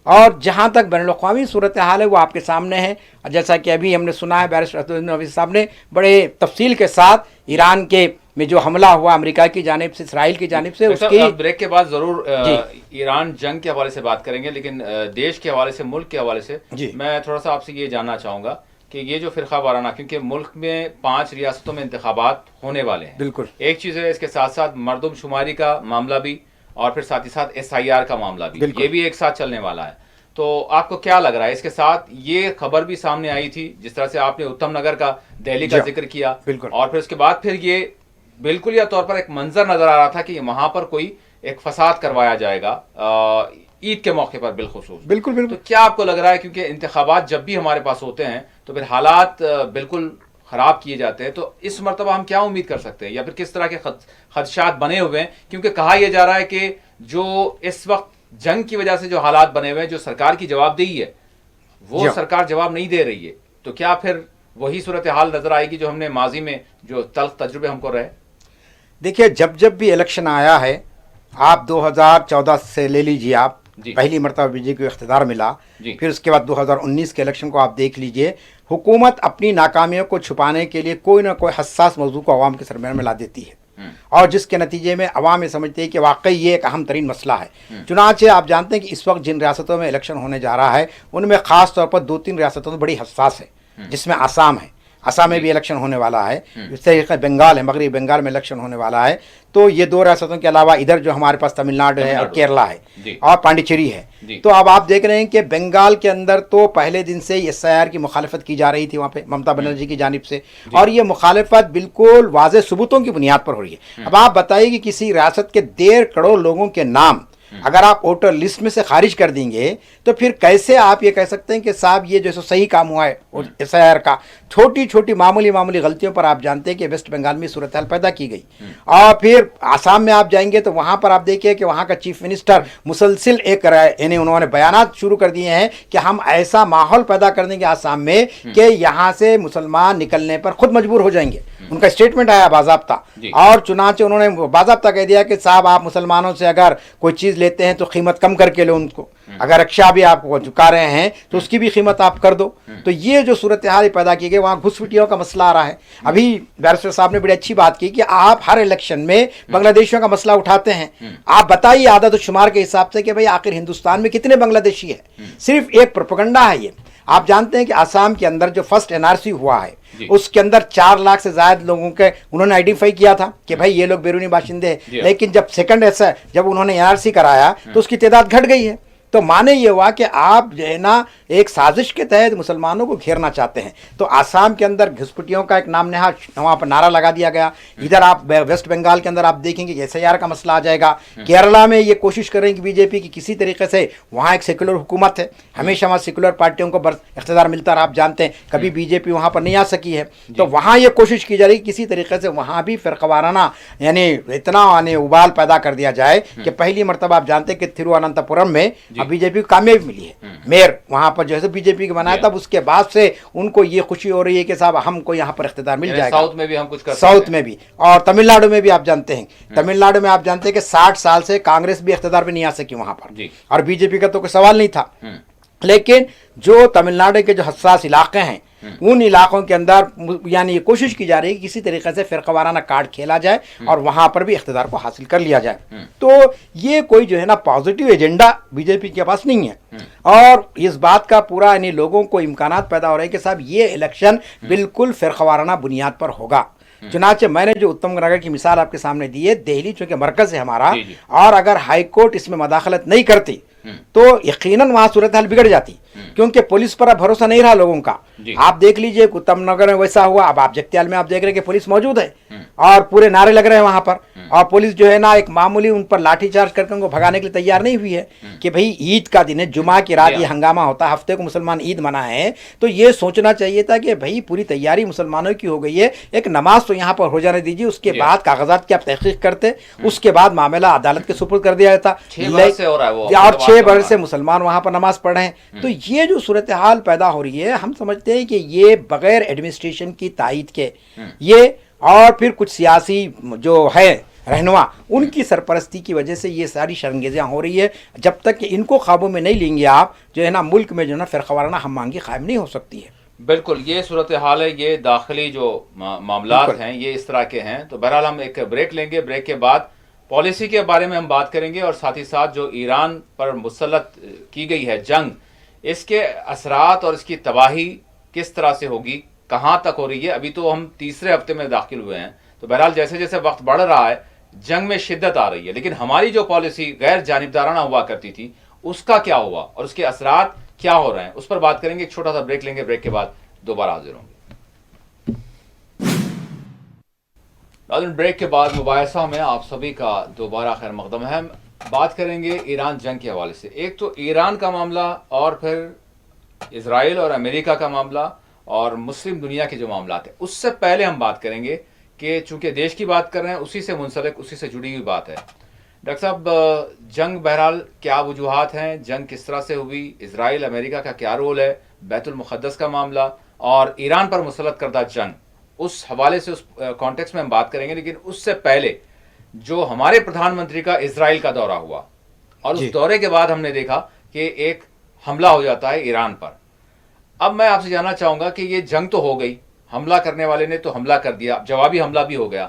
اور جہاں تک بین الاقوامی صورتحال ہے وہ آپ کے سامنے ہے، جیسا کہ ابھی ہم نے سنا ہے بیرسٹر اسدالدین اویسی صاحب نے بڑے تفصیل کے ساتھ ایران کے میں جو حملہ ہوا امریکہ کی جانب سے، اسرائیل کی جانب سے، اس کی بریک کے بعد ضرور ایران جنگ کے حوالے سے بات کریں گے، لیکن دیش کے حوالے سے، ملک کے حوالے سے میں تھوڑا سا آپ سے یہ جاننا چاہوں گا کہ یہ جو فرقہ وارانہ، کیونکہ ملک میں 5 ریاستوں میں انتخابات ہونے والے ہیں، بالکل ایک چیز ہے، اس کے ساتھ ساتھ مردم شماری کا معاملہ بھی، اور پھر ساتھ ہی ساتھ SIR کا معاملہ بھی، یہ بھی ایک ساتھ چلنے والا ہے. تو آپ کو کیا لگ رہا ہے اس کے ساتھ یہ خبر بھی سامنے آئی تھی جس طرح سے آپ نے اتم نگر کا دہلی کا ذکر کیا، اور پھر اس کے بعد پھر یہ بالکل یہ طور پر ایک منظر نظر آ رہا تھا کہ وہاں پر کوئی ایک فساد کروایا جائے گا عید کے موقع پر بالخصوص. بالکل. تو کیا آپ کو لگ رہا ہے، کیونکہ انتخابات جب بھی ہمارے پاس ہوتے ہیں تو پھر حالات بالکل خراب کیے جاتے ہیں، تو اس مرتبہ ہم کیا امید کر سکتے ہیں یا پھر کس طرح کے خدشات بنے ہوئے ہیں؟ کیونکہ کہا یہ جا رہا ہے کہ جو اس وقت جنگ کی وجہ سے جو حالات بنے ہوئے ہیں، جو سرکار کی جواب دہی ہے وہ سرکار جواب نہیں دے رہی ہے، تو کیا پھر وہی صورتحال نظر آئے گی جو ہم نے ماضی میں جو تلخ تجربے ہم کو رہے؟ دیکھیے، جب بھی الیکشن آیا ہے، آپ 2014 سے لے لیجیے، آپ پہلی مرتبہ بی جے پی کو اقتدار ملا، پھر اس کے بعد 2019 کے الیکشن کو آپ دیکھ لیجئے، حکومت اپنی ناکامیوں کو چھپانے کے لیے کوئی نہ کوئی حساس موضوع کو عوام کے سرمین میں لا دیتی ہے، اور جس کے نتیجے میں عوام یہ سمجھتے ہیں کہ واقعی یہ ایک اہم ترین مسئلہ ہے۔ چنانچہ آپ جانتے ہیں کہ اس وقت جن ریاستوں میں الیکشن ہونے جا رہا ہے ان میں خاص طور پر 2-3 ریاستوں میں بڑی حساس ہے، جس میں آسام ہے، آسام میں بھی الیکشن ہونے والا ہے، اس طریقے بنگال ہے، مغربی بنگال میں الیکشن ہونے والا ہے، تو یہ 2 ریاستوں کے علاوہ ادھر جو ہمارے پاس تمل ناڈو ہے اور کیرلا ہے اور پانڈیچیری ہے۔ تو اب آپ دیکھ رہے ہیں کہ بنگال کے اندر تو پہلے دن سے ایس آئی آر کی مخالفت کی جا رہی تھی وہاں پہ ممتا بنرجی کی جانب سے، اور یہ مخالفت بالکل واضح ثبوتوں کی بنیاد پر ہو رہی ہے۔ اب آپ بتائیے کہ کسی ریاست کے 1.5 کروڑ لوگوں کے نام اگر آپ ووٹر لسٹ میں سے خارج کر دیں گے تو پھر کیسے آپ یہ کہہ سکتے ہیں کہ صاحب یہ جو صحیح کام ہوا ہے ایس آئی آر کا؟ چھوٹی چھوٹی معمولی غلطیوں پر آپ جانتے ہیں کہ ویسٹ بنگال میں صورتحال پیدا کی گئی، اور پھر آسام میں آپ جائیں گے تو وہاں پر آپ دیکھیے کہ وہاں کا چیف منسٹر مسلسل یعنی انہوں نے بیانات شروع کر دیے ہیں کہ ہم ایسا ماحول پیدا کر دیں گے آسام میں کہ یہاں سے مسلمان نکلنے پر خود مجبور ہو جائیں گے۔ ان کا اسٹیٹمنٹ آیا باضابطہ، اور چنانچہ انہوں نے باضابطہ کہہ دیا کہ صاحب آپ مسلمانوں سے اگر کوئی چیز لیتے ہیں تو قیمت کم کر کے لو ان کو، اگر رکشا بھی آپ کو چکا رہے ہیں تو اس کی بھی قیمت آپ کر دو۔ تو یہ جو صورتحال پیدا کی گئی، وہاں گھسپٹیوں کا مسئلہ آ رہا ہے۔ ابھی بیرسٹر صاحب نے بڑی اچھی بات کی کہ آپ ہر الیکشن میں بنگلہ دیشیوں کا مسئلہ اٹھاتے ہیں، آپ بتائیے عدد و شمار کے حساب سے کہ بھئی آخر ہندوستان میں کتنے بنگلہ دیشی ہیں؟ صرف ایک پروپیگنڈا ہے یہ۔ آپ جانتے ہیں کہ آسام کے اندر جو فرسٹ این آر سی ہوا ہے اس کے اندر 4 لاکھ سے زائد لوگوں کے انہوں نے آئیڈینٹیفائی کیا تھا کہ بھائی یہ لوگ بیرونی باشندے ہیں، لیکن جب سیکنڈ ایسا جب انہوں نے این آر سی کرایا تو اس کی تعداد گھٹ گئی ہے۔ تو معنی یہ ہوا کہ آپ جو ہے نا ایک سازش کے تحت مسلمانوں کو گھیرنا چاہتے ہیں۔ تو آسام کے اندر گھسپٹیوں کا ایک نام نہاد وہاں پر نعرہ لگا دیا گیا۔ ادھر آپ ویسٹ بنگال کے اندر آپ دیکھیں گے ایس آئی آر کا مسئلہ آ جائے گا۔ کیرلا میں یہ کوشش کریں کہ بی جے پی کی کسی طریقے سے، وہاں ایک سیکولر حکومت ہے، ہمیشہ وہاں سیکولر پارٹیوں کو اقتدار ملتا رہا، آپ جانتے ہیں کبھی بی جے پی وہاں پر نہیں آ سکی ہے، تو وہاں یہ کوشش کی جا رہی ہے کسی طریقے سے وہاں بھی فرقہ وارانہ یعنی اتنا ابال پیدا کر دیا جائے کہ پہلی مرتبہ آپ جانتے ہیں کہ تھرواننتاپورم میں بی جے پی کو کامیابی ملی ہے، میئر وہاں پر جو ہے بی جے پی کے بنایا، تب اس کے بعد سے ان کو یہ خوشی ہو رہی ہے کہ صاحب ہم کو یہاں پر اقتدار مل جائے گا۔ ساؤتھ میں بھی ہم کچھ کر سکتے ہیں، ساؤتھ میں بھی، اور تمل ناڈو میں بھی آپ جانتے ہیں، تمل ناڈو میں آپ جانتے ہیں کہ 60 سال سے کانگریس بھی اقتدار پہ نہیں آ سکی وہاں پر، اور بی جے پی کا تو کوئی سوال نہیں تھا۔ لیکن جو تمل ناڈو کے جو حساس علاقے ہیں ان علاقوں کے اندر یعنی یہ کوشش کی جا رہی ہے کہ کسی طریقے سے فرقہ وارانہ کارڈ کھیلا جائے اور وہاں پر بھی اقتدار کو حاصل کر لیا جائے۔ تو یہ کوئی جو ہے نا پازیٹیو ایجنڈا بی جے پی کے پاس نہیں ہے، اور اس بات کا پورا یعنی لوگوں کو امکانات پیدا ہو رہے ہیں کہ صاحب یہ الیکشن بالکل فرقہ وارانہ بنیاد پر ہوگا۔ چنانچہ میں نے جو اتم نگر کی مثال آپ کے سامنے دی ہے، دہلی چونکہ مرکز ہے ہمارا، اور اگر ہائی کورٹ اس میں مداخلت نہیں کرتی تو یقیناً وہاں صورتحال بگڑ جاتی، کیونکہ پولیس پر اب بھروسہ نہیں رہا لوگوں کا۔ آپ دیکھ لیجئے اتم نگر میں ویسا ہوا، اب آپ جگتیال میں آپ دیکھ رہے ہیں کہ پولیس موجود ہے اور پورے نعرے لگ رہے ہیں وہاں پر، اور پولیس جو ہے نا ایک معمولی ان پر لاٹھی چارج کر کے ان کو بھگانے کے لیے تیار نہیں ہوئی ہے کہ بھئی عید کا دن ہے، جمعہ کی رات یہ ہنگامہ ہوتا ہے، ہفتے کو مسلمان عید منائے، تو یہ سوچنا چاہیے تھا کہ بھئی پوری تیاری مسلمانوں کی ہو گئی ہے، ایک نماز تو یہاں پر ہو جانے دیجیے، اس کے بعد کاغذات کی آپ تحقیق کرتے، اس کے بعد معاملہ عدالت کے سپرد کر دیا جاتا، اور 6 برس سے مسلمان وہاں پر نماز پڑھ رہے ہیں۔ تو یہ جو صورتحال پیدا ہو رہی ہے، ہم سمجھتے ہیں کہ یہ بغیر ایڈمنسٹریشن کی تائید کے، یہ اور پھر کچھ سیاسی جو ہے رہنما ان کی سرپرستی کی وجہ سے یہ ساری شرنگیزیاں ہو رہی ہے۔ جب تک کہ ان کو قابو میں نہیں لیں گے آپ، جو ہے نا ملک میں جو ہے نا فرقہ وارانہ ہم مانگی قائم نہیں ہو سکتی ہے۔ بالکل، یہ صورتحال ہے، یہ داخلی جو معاملات ہیں یہ اس طرح کے ہیں۔ تو بہرحال ہم ایک بریک لیں گے، بریک کے بعد پالیسی کے بارے میں ہم بات کریں گے، اور ساتھ ہی ساتھ جو ایران پر مسلط کی گئی ہے جنگ، اس کے اثرات اور اس کی تباہی کس طرح سے ہوگی، کہاں تک ہو رہی ہے۔ ابھی تو ہم 3رے ہفتے میں داخل ہوئے ہیں، تو بہرحال جیسے جیسے وقت بڑھ رہا ہے جنگ میں شدت آ رہی ہے، لیکن ہماری جو پالیسی غیر جانبدارانہ ہوا کرتی تھی اس کا کیا ہوا اور اس کے اثرات کیا ہو رہے ہیں، اس پر بات کریں گے. ایک چھوٹا سا بریک لیں گے، بریک کے بعد دوبارہ حاضر ہوں گے. ناظرین، بریک کے بعد مباحثہ میں آپ سبھی کا دوبارہ خیر مقدم ہے. ہم بات کریں گے ایران جنگ کے حوالے سے. ایک تو ایران کا معاملہ اور پھر اسرائیل اور امریکہ کا معاملہ اور مسلم دنیا کے جو معاملات ہیں. اس سے پہلے ہم بات کریں گے کہ چونکہ دیش کی بات کر رہے ہیں، اسی سے منسلک، اسی سے جڑی ہوئی بات ہے. ڈاکٹر صاحب، جنگ بہرحال کیا وجوہات ہیں، جنگ کس طرح سے ہوئی، اسرائیل امریکہ کا کیا رول ہے، بیت المقدس کا معاملہ اور ایران پر مسلط کردہ جنگ، اس حوالے سے اس کانٹیکس میں ہم بات کریں گے. لیکن اس سے پہلے جو ہمارے پردھان منتری کا اسرائیل کا دورہ ہوا اور اس دورے کے بعد ہم نے دیکھا کہ ایک حملہ ہو جاتا ہے ایران پر. اب میں آپ سے جاننا چاہوں گا کہ یہ جنگ تو ہو گئی، حملہ کرنے والے نے تو حملہ کر دیا، جوابی حملہ بھی ہو گیا.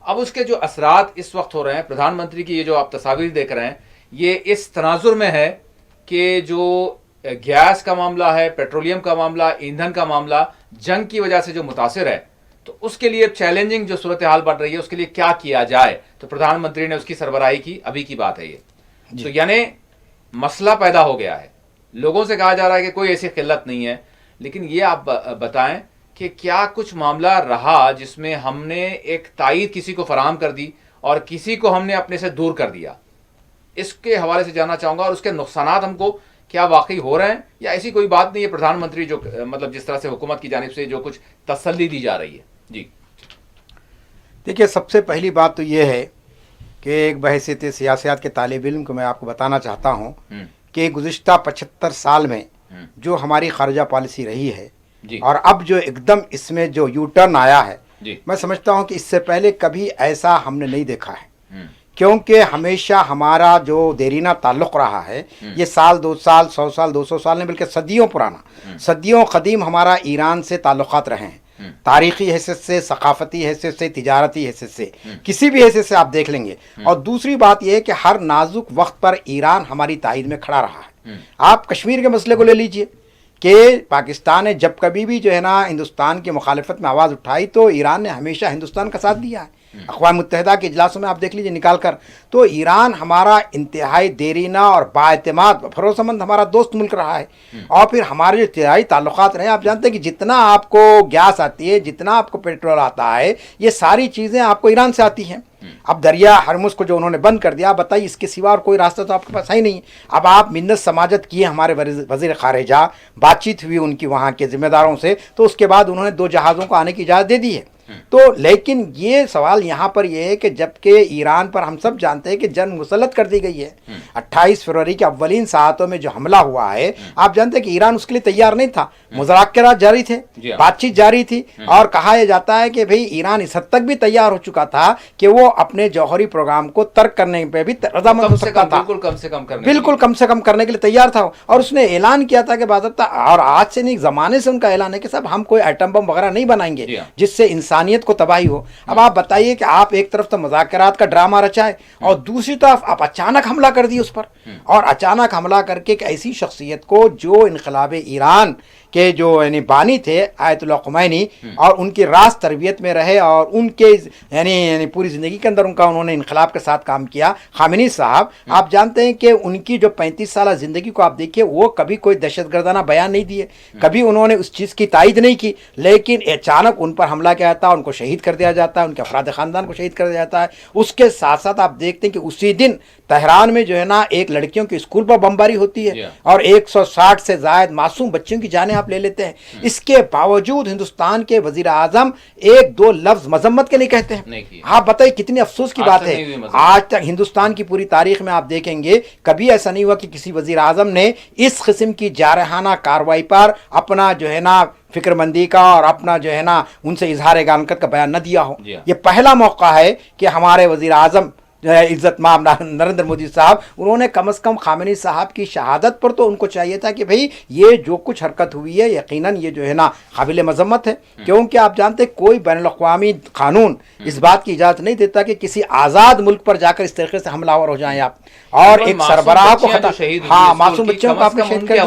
اب اس کے جو اثرات اس وقت ہو رہے ہیں، پردھان منتری کی یہ جو آپ تصاویر دیکھ رہے ہیں، یہ اس تناظر میں ہے کہ جو گیس کا معاملہ ہے، پیٹرولیم کا معاملہ، ایندھن کا معاملہ جنگ کی وجہ سے جو متاثر ہے، تو اس کے لیے چیلنجنگ جو صورتحال بڑھ رہی ہے، اس کے لیے کیا کیا جائے. تو پردھان منتری نے اس کی سربراہی کی، ابھی کی بات ہے یہ. تو یعنی مسئلہ پیدا ہو گیا ہے، لوگوں سے کہا جا رہا ہے کہ کوئی ایسی قلت نہیں ہے. لیکن یہ آپ بتائیں کہ کیا کچھ معاملہ رہا جس میں ہم نے ایک تائید کسی کو فراہم کر دی اور کسی کو ہم نے اپنے سے دور کر دیا. اس کے حوالے سے جاننا چاہوں گا، اور اس کے نقصانات ہم کو کیا واقعی ہو رہے ہیں یا ایسی کوئی بات نہیں ہے. پردھان منتری جو مطلب جس طرح سے حکومت کی جانب سے جو کچھ تسلی دی جا رہی ہے. جی دیکھیے، سب سے پہلی بات تو یہ ہے کہ ایک بحیثیت سیاست کے طالب علم کو میں آپ کو بتانا چاہتا ہوں کہ گزشتہ 75 سال میں جو ہماری خارجہ پالیسی رہی ہے اور اب جو ایک دم اس میں جو یو ٹرن آیا ہے، میں سمجھتا ہوں کہ اس سے پہلے کبھی ایسا ہم نے نہیں دیکھا ہے. کیونکہ ہمیشہ ہمارا جو دیرینہ تعلق رہا ہے، یہ سال 2 سال 100 سال 200 سال نہیں بلکہ صدیوں پرانا، صدیوں قدیم ہمارا ایران سے تعلقات رہے ہیں. تاریخی حیثیت سے، ثقافتی حیثیت سے، تجارتی حیثیت سے، کسی بھی حیثیت سے آپ دیکھ لیں گے. اور دوسری بات یہ ہے کہ ہر نازک وقت پر ایران ہماری تائید میں کھڑا رہا ہے. آپ کشمیر کے مسئلے کو لے لیجئے کہ پاکستان نے جب کبھی بھی جو ہے نا ہندوستان کی مخالفت میں آواز اٹھائی تو ایران نے ہمیشہ ہندوستان کا ساتھ دیا ہے. اقوام متحدہ کے اجلاسوں میں آپ دیکھ لیجئے نکال کر، تو ایران ہمارا انتہائی دیرینہ اور بااعتماد بھروسہ مند ہمارا دوست ملک رہا ہے. اور پھر ہمارے جو ابتدائی تعلقات رہے، آپ جانتے ہیں کہ جتنا آپ کو گیس آتی ہے، جتنا آپ کو پیٹرول آتا ہے، یہ ساری چیزیں آپ کو ایران سے آتی ہیں. اب دریا ہرمز کو جو انہوں نے بند کر دیا، بتائیے اس کے سوا اور کوئی راستہ تو آپ کے پاس ہے ہی نہیں. اب آپ منت سماجت کیے ہمارے وزیر خارجہ، بات چیت ہوئی ان کی وہاں کے ذمہ داروں سے، تو اس کے بعد انہوں نے 2 جہازوں کو آنے کی اجازت دے دی ہے. تو لیکن یہ سوال یہاں پر یہ ہے کہ جبکہ ایران پر ہم سب جانتے ہیں کہ جنگ مسلط کر دی گئی ہے. 28 فروری کے اولین ساعتوں میں جو حملہ ہوا ہے، آپ جانتے ہیں کہ ایران اس کے لیے تیار نہیں تھا. مذاکرات جاری تھے، بات چیت جاری تھی، اور کہا یہ جاتا ہے کہ بھئی ایران اس حد تک بھی تیار ہو چکا تھا کہ وہ اپنے جوہری پروگرام کو ترک کرنے پہ بھی رضامند ہو سکتا تھا. بالکل کم سے کم کرنے کے لیے تیار تھا. اور اس نے اعلان کیا تھا کہ باضابطہ، اور آج سے نہیں زمانے سے ان کا اعلان ہے کہ صاحب ہم کوئی ایٹم بم وغیرہ نہیں بنائیں گے جس سے انسانیت کو تباہی ہو. اب آپ بتائیے کہ آپ ایک طرف تو مذاکرات کا ڈرامہ رچائے اور دوسری طرف آپ اچانک حملہ کر دی اس پر، اور اچانک حملہ کر کے ایک ایسی شخصیت کو جو انقلاب ایران کے جو بانی تھے آیت اللہ خمینی، اور ان کی راست تربیت میں رہے اور ان کے یعنی پوری زندگی کے اندر انہوں نے انقلاب کے ساتھ کام کیا. خامنی صاحب، آپ جانتے ہیں کہ ان کی جو 35 سالہ زندگی کو آپ دیکھیے، وہ کبھی کوئی دہشت گردانہ بیان نہیں دیے، کبھی انہوں نے اس چیز کی تائید نہیں کی. لیکن اچانک ان پر حملہ کیا جاتا ہے، ان کو شہید کر دیا جاتا ہے، ان کے افراد خاندان کو شہید کر دیا جاتا ہے. اس کے ساتھ ساتھ آپ دیکھتے ہیں کہ اسی دن تہران میں جو ہے نا ایک لڑکیوں کے اسکول پر بمباری ہوتی ہے اور 160 سے زائد معصوم بچیوں کی جانیں آپ لے لیتے ہیں. اس کے باوجود ہندوستان کے وزیر اعظم 1-2 لفظ مذمت کے لیے کہتے ہیں. آپ بتائیے کتنی افسوس کی بات ہے. آج تک ہندوستان کی پوری تاریخ میں آپ دیکھیں گے کبھی ایسا نہیں ہوا کہ کسی وزیر اعظم نے اس قسم کی جارحانہ کارروائی پر اپنا جو ہے نا فکر مندی کا اور اپنا جو ہے نا ان سے اظہار گانکت کا بیان نہ دیا ہو. یہ پہلا موقع ہے کہ ہمارے وزیر اعظم عزت مآب نریندر مودی صاحب، انہوں نے کم از کم خامنی صاحب کی شہادت پر تو ان کو چاہیے تھا کہ بھئی یہ جو کچھ حرکت ہوئی ہے یقیناً یہ جو ہے نا قابل مذمت ہے. کیونکہ آپ جانتے کوئی بین الاقوامی قانون اس بات کی اجازت نہیں دیتا کہ کسی آزاد ملک پر جا کر اس طریقے سے حملہ آور ہو جائیں آپ، اور ایک سربراہ کو معصوم بچوں کو آپ نے شہید کر دیا.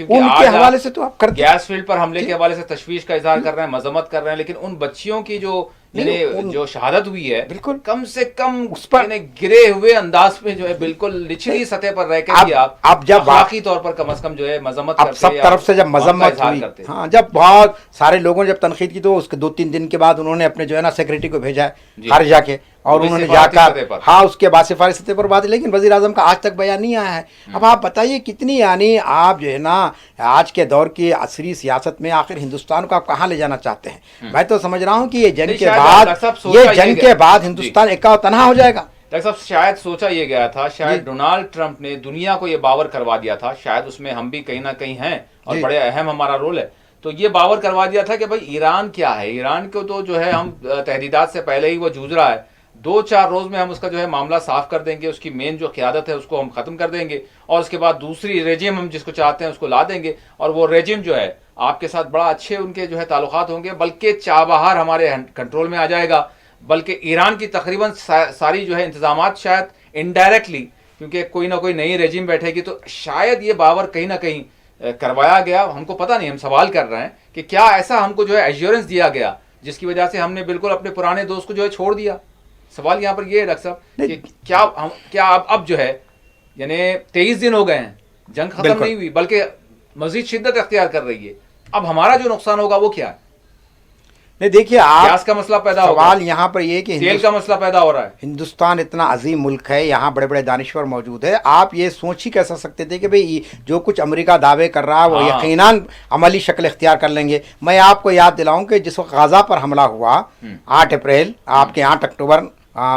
ان کے حوالے سے تو آپ کر گیس فیلڈ پر حملے کے حوالے سے تشویش کا اظہار کر رہے ہیں، مذمت کر رہے ہیں، لیکن ان بچیوں کی جو यानी जो शहादत हुई है बिल्कुल कम से कम उस पर यानी गिरे हुए अंदाज में जो है बिल्कुल निचली सतह पर रह कर भी आप जब अखलाकी तौर पर कम से कम जो है मजम्मत अब करते सब तरफ से जब मजम्मत हुई, हाँ, जब बहुत सारे लोगों ने जब तनकीद की तो उसके 2-3 दिन के बाद उन्होंने अपने जो है ना सेक्रेटरी को भेजा है हर जाके, और उन्होंने जाकर हाँ उसके बाद सिफारिश सतह पर बात, लेकिन वजीर आजम का आज तक बयान नहीं आया है। अब आप बताइए कितनी यानी आप जो है ना आज के दौर की असरी सियासत में आखिर हिंदुस्तान को आप कहाँ ले जाना चाहते हैं? मैं तो समझ रहा हूँ कि ये जंग के बाद हिंदुस्तान एका और तनहा हो जाएगा। डॉक्टर साहब शायद सोचा ये गया था, शायद डोनाल्ड ट्रंप ने दुनिया को ये बावर करवा दिया था, शायद उसमें हम भी कहीं ना कहीं हैं और बड़े अहम हमारा रोल है, तो ये बावर करवा दिया था कि भाई ईरान क्या है, ईरान को तो जो है हम तहदीदात से पहले ही वो जूझ रहा है, 2-4 रोज में हम उसका जो है मामला साफ कर देंगे, उसकी मेन जो क़यादत है उसको हम खत्म कर देंगे और उसके बाद दूसरी रेजिम हम जिसको चाहते हैं उसको ला देंगे, और वो रेजिम जो है आपके साथ बड़ा अच्छे उनके जो है ताल्लुकात होंगे, बल्कि चाबहार हमारे कंट्रोल में आ जाएगा, बल्कि ईरान की तकरीबन सारी जो है इंतजामात शायद इनडायरेक्टली, क्योंकि कोई ना कोई नई रेजिम बैठेगी, तो शायद ये बावर कहीं ना कहीं करवाया गया, हमको पता नहीं, हम सवाल कर रहे हैं कि क्या ऐसा हमको जो है एश्योरेंस दिया गया जिसकी वजह से हमने बिल्कुल अपने पुराने दोस्त को जो है छोड़ दिया। सवाल यहाँ पर ये है डॉक्टर साहब कि क्या अब जो है यानी 23 दिन हो गए हैं, जंग खत्म नहीं हुई बल्कि मजीद शिद्दत अख्तियार कर रही है, अब हमारा जो नुकसान होगा वो क्या है? नहीं देखिए, गैस का मसला पैदा हो रहा है, सवाल यहाँ पर ये कि तेल का मसला पैदा हो रहा है, हिंदुस्तान इतना अजीम मुल्क है, यहाँ बड़े बड़े दानिश्वर मौजूद है, आप ये सोच ही कैसा सकते थे कि भाई जो कुछ अमेरिका दावे कर रहा है वो यकीनन अमली शक्ल इख्तियार कर लेंगे। मैं आपको याद दिलाऊं कि जिस वक्त गाजा पर हमला हुआ 8 अप्रैल आपके 8 अक्टूबर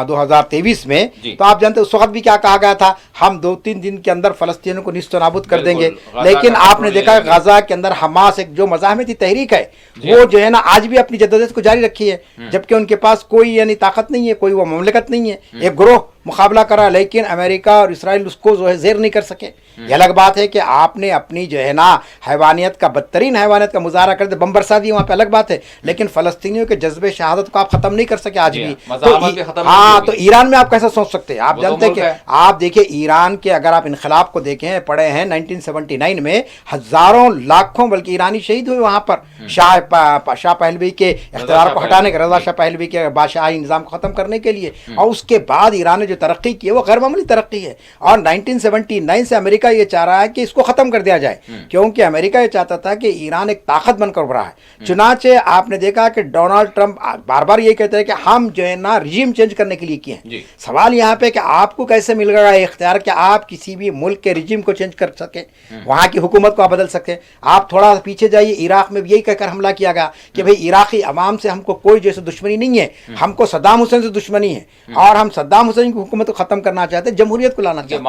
2023 में, तो आप जानते उस वक्त भी क्या कहा गया था, हम 2-3 दिन के अंदर फलस्तीनियों को निस्त नाबूद कर देंगे, लेकिन आपने देखा गाजा के अंदर हमास एक जो मज़ाहमती तहरीक है वो जो है ना आज भी अपनी जद्दोजहद को जारी रखी है, जबकि उनके पास कोई यानी ताकत नहीं है, कोई वो ममलिकत नहीं है, एक ग्रोह मुकाबला करा, लेकिन अमेरिका और इसराइल उसको जो है ज़ेर नहीं कर सके। ये अलग बात है कि आपने अपनी जो है ना हैवानियत का बदतरीन हैवानियत का मुजाहरा कर दे, बम बरसा दी, वहाँ पे अलग बात है, लेकिन फ़लस्तीनियों के जज्बे शहादत को आप ख़त्म नहीं कर सके आज भी। तो हाँ, तो ईरान में आप कैसा सोच सकते हैं? आप जानते हैं कि आप देखिए ईरान के अगर आप इनकलाब को देखें, पढ़े हैं 1979 में हज़ारों लाखों बल्कि ईरानी शहीद हुए वहाँ पर शाह पहलवी के इख्तियार को हटाने के, रज़ा शाह पहलवी के बादशाही निज़ाम को ख़त्म करने के लिए, और उसके बाद ईरान ने जो तरक्की की है वो गैर मामूली तरक्की है, और 1979 से अमेरिका ये चाह रहा है कि इसको ख़त्म कर दिया जाए, क्योंकि अमेरिका ये चाहता था कि ईरान एक ताकत बनकर उभरा है। चुनाचे आपने देखा कि डोनाल्ड ट्रंप बार बार ये कहते हैं कि हम जो है ना रिजीम चेंज करने के लिए किए हैं। सवाल यहाँ पे कि आपको कैसे मिल गया इख्तियार कि आप किसी भी मुल्क के रिजीम को चेंज कर सके, वहाँ की हुकूमत को आप बदल सके? आप थोड़ा पीछे जाइए, इराक में भी यही कहकर हमला किया गया कि भाई इराकी अवाम से हमको कोई जैसे दुश्मनी नहीं है, हमको सद्दाम हुसैन से दुश्मनी है और हम सद्दाम हुसैन की हुकूमत को खत्म करना चाहते हैं, जमहूरियत को लाना चाहते हैं।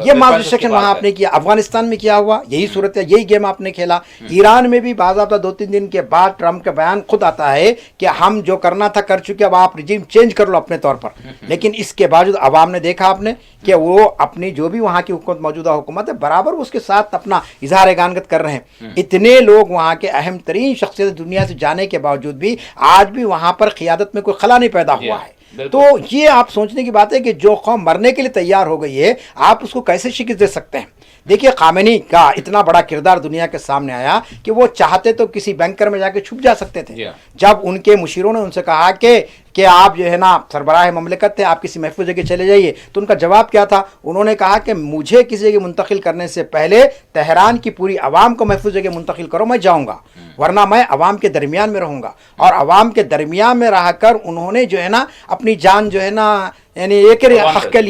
ये मास डिस्ट्रक्शन वहाँ आपने किया, अफगानिस्तान में किया हुआ यही सूरत है, यही गेम आपने खेला। ईरान में भी बाज़ाब्ता 2-3 दिन के बाद ट्रंप का बयान खुद आता है कि हम जो करना था कर चुके, अब आप रिजीम चेंज कर लो अपने तौर पर, लेकिन इसके बावजूद अवाम ने देखा आपने कि वो अपनी जो भी वहाँ की हुकूमत मौजूदा हुकूमत है बराबर उसके साथ अपना इजहार गानगत कर रहे हैं। इतने लोग वहाँ के अहम तरीन शख्सियत दुनिया से जाने के बावजूद भी आज भी वहाँ पर क़ियादत में कोई खला नहीं पैदा हुआ है। तो ये आप सोचने की बात है कि जो कौम मरने के लिए तैयार हो गई है आप उसको कैसे शिकस्त दे सकते हैं? देखिए खामेनी का इतना बड़ा किरदार दुनिया के सामने आया कि वो चाहते तो किसी बैंकर में जाके छुप जा सकते थे। जब उनके मुशीरों ने उनसे कहा कि आप जो है ना सरबराह ममलिकत थे, आप किसी महफूज जगह चले जाइए, तो उनका जवाब क्या था? उन्होंने कहा कि मुझे किसी जगह मुंतकिल करने से पहले तेहरान की पूरी आवाम को महफूज जगह मुंतकिल करो, मैं जाऊँगा, वरना मैं अवाम के दरमियान में रहूँगा। और अवाम के दरमियान में रह कर उन्होंने जो है ना अपनी जान जो है ना यानी एक हक़ के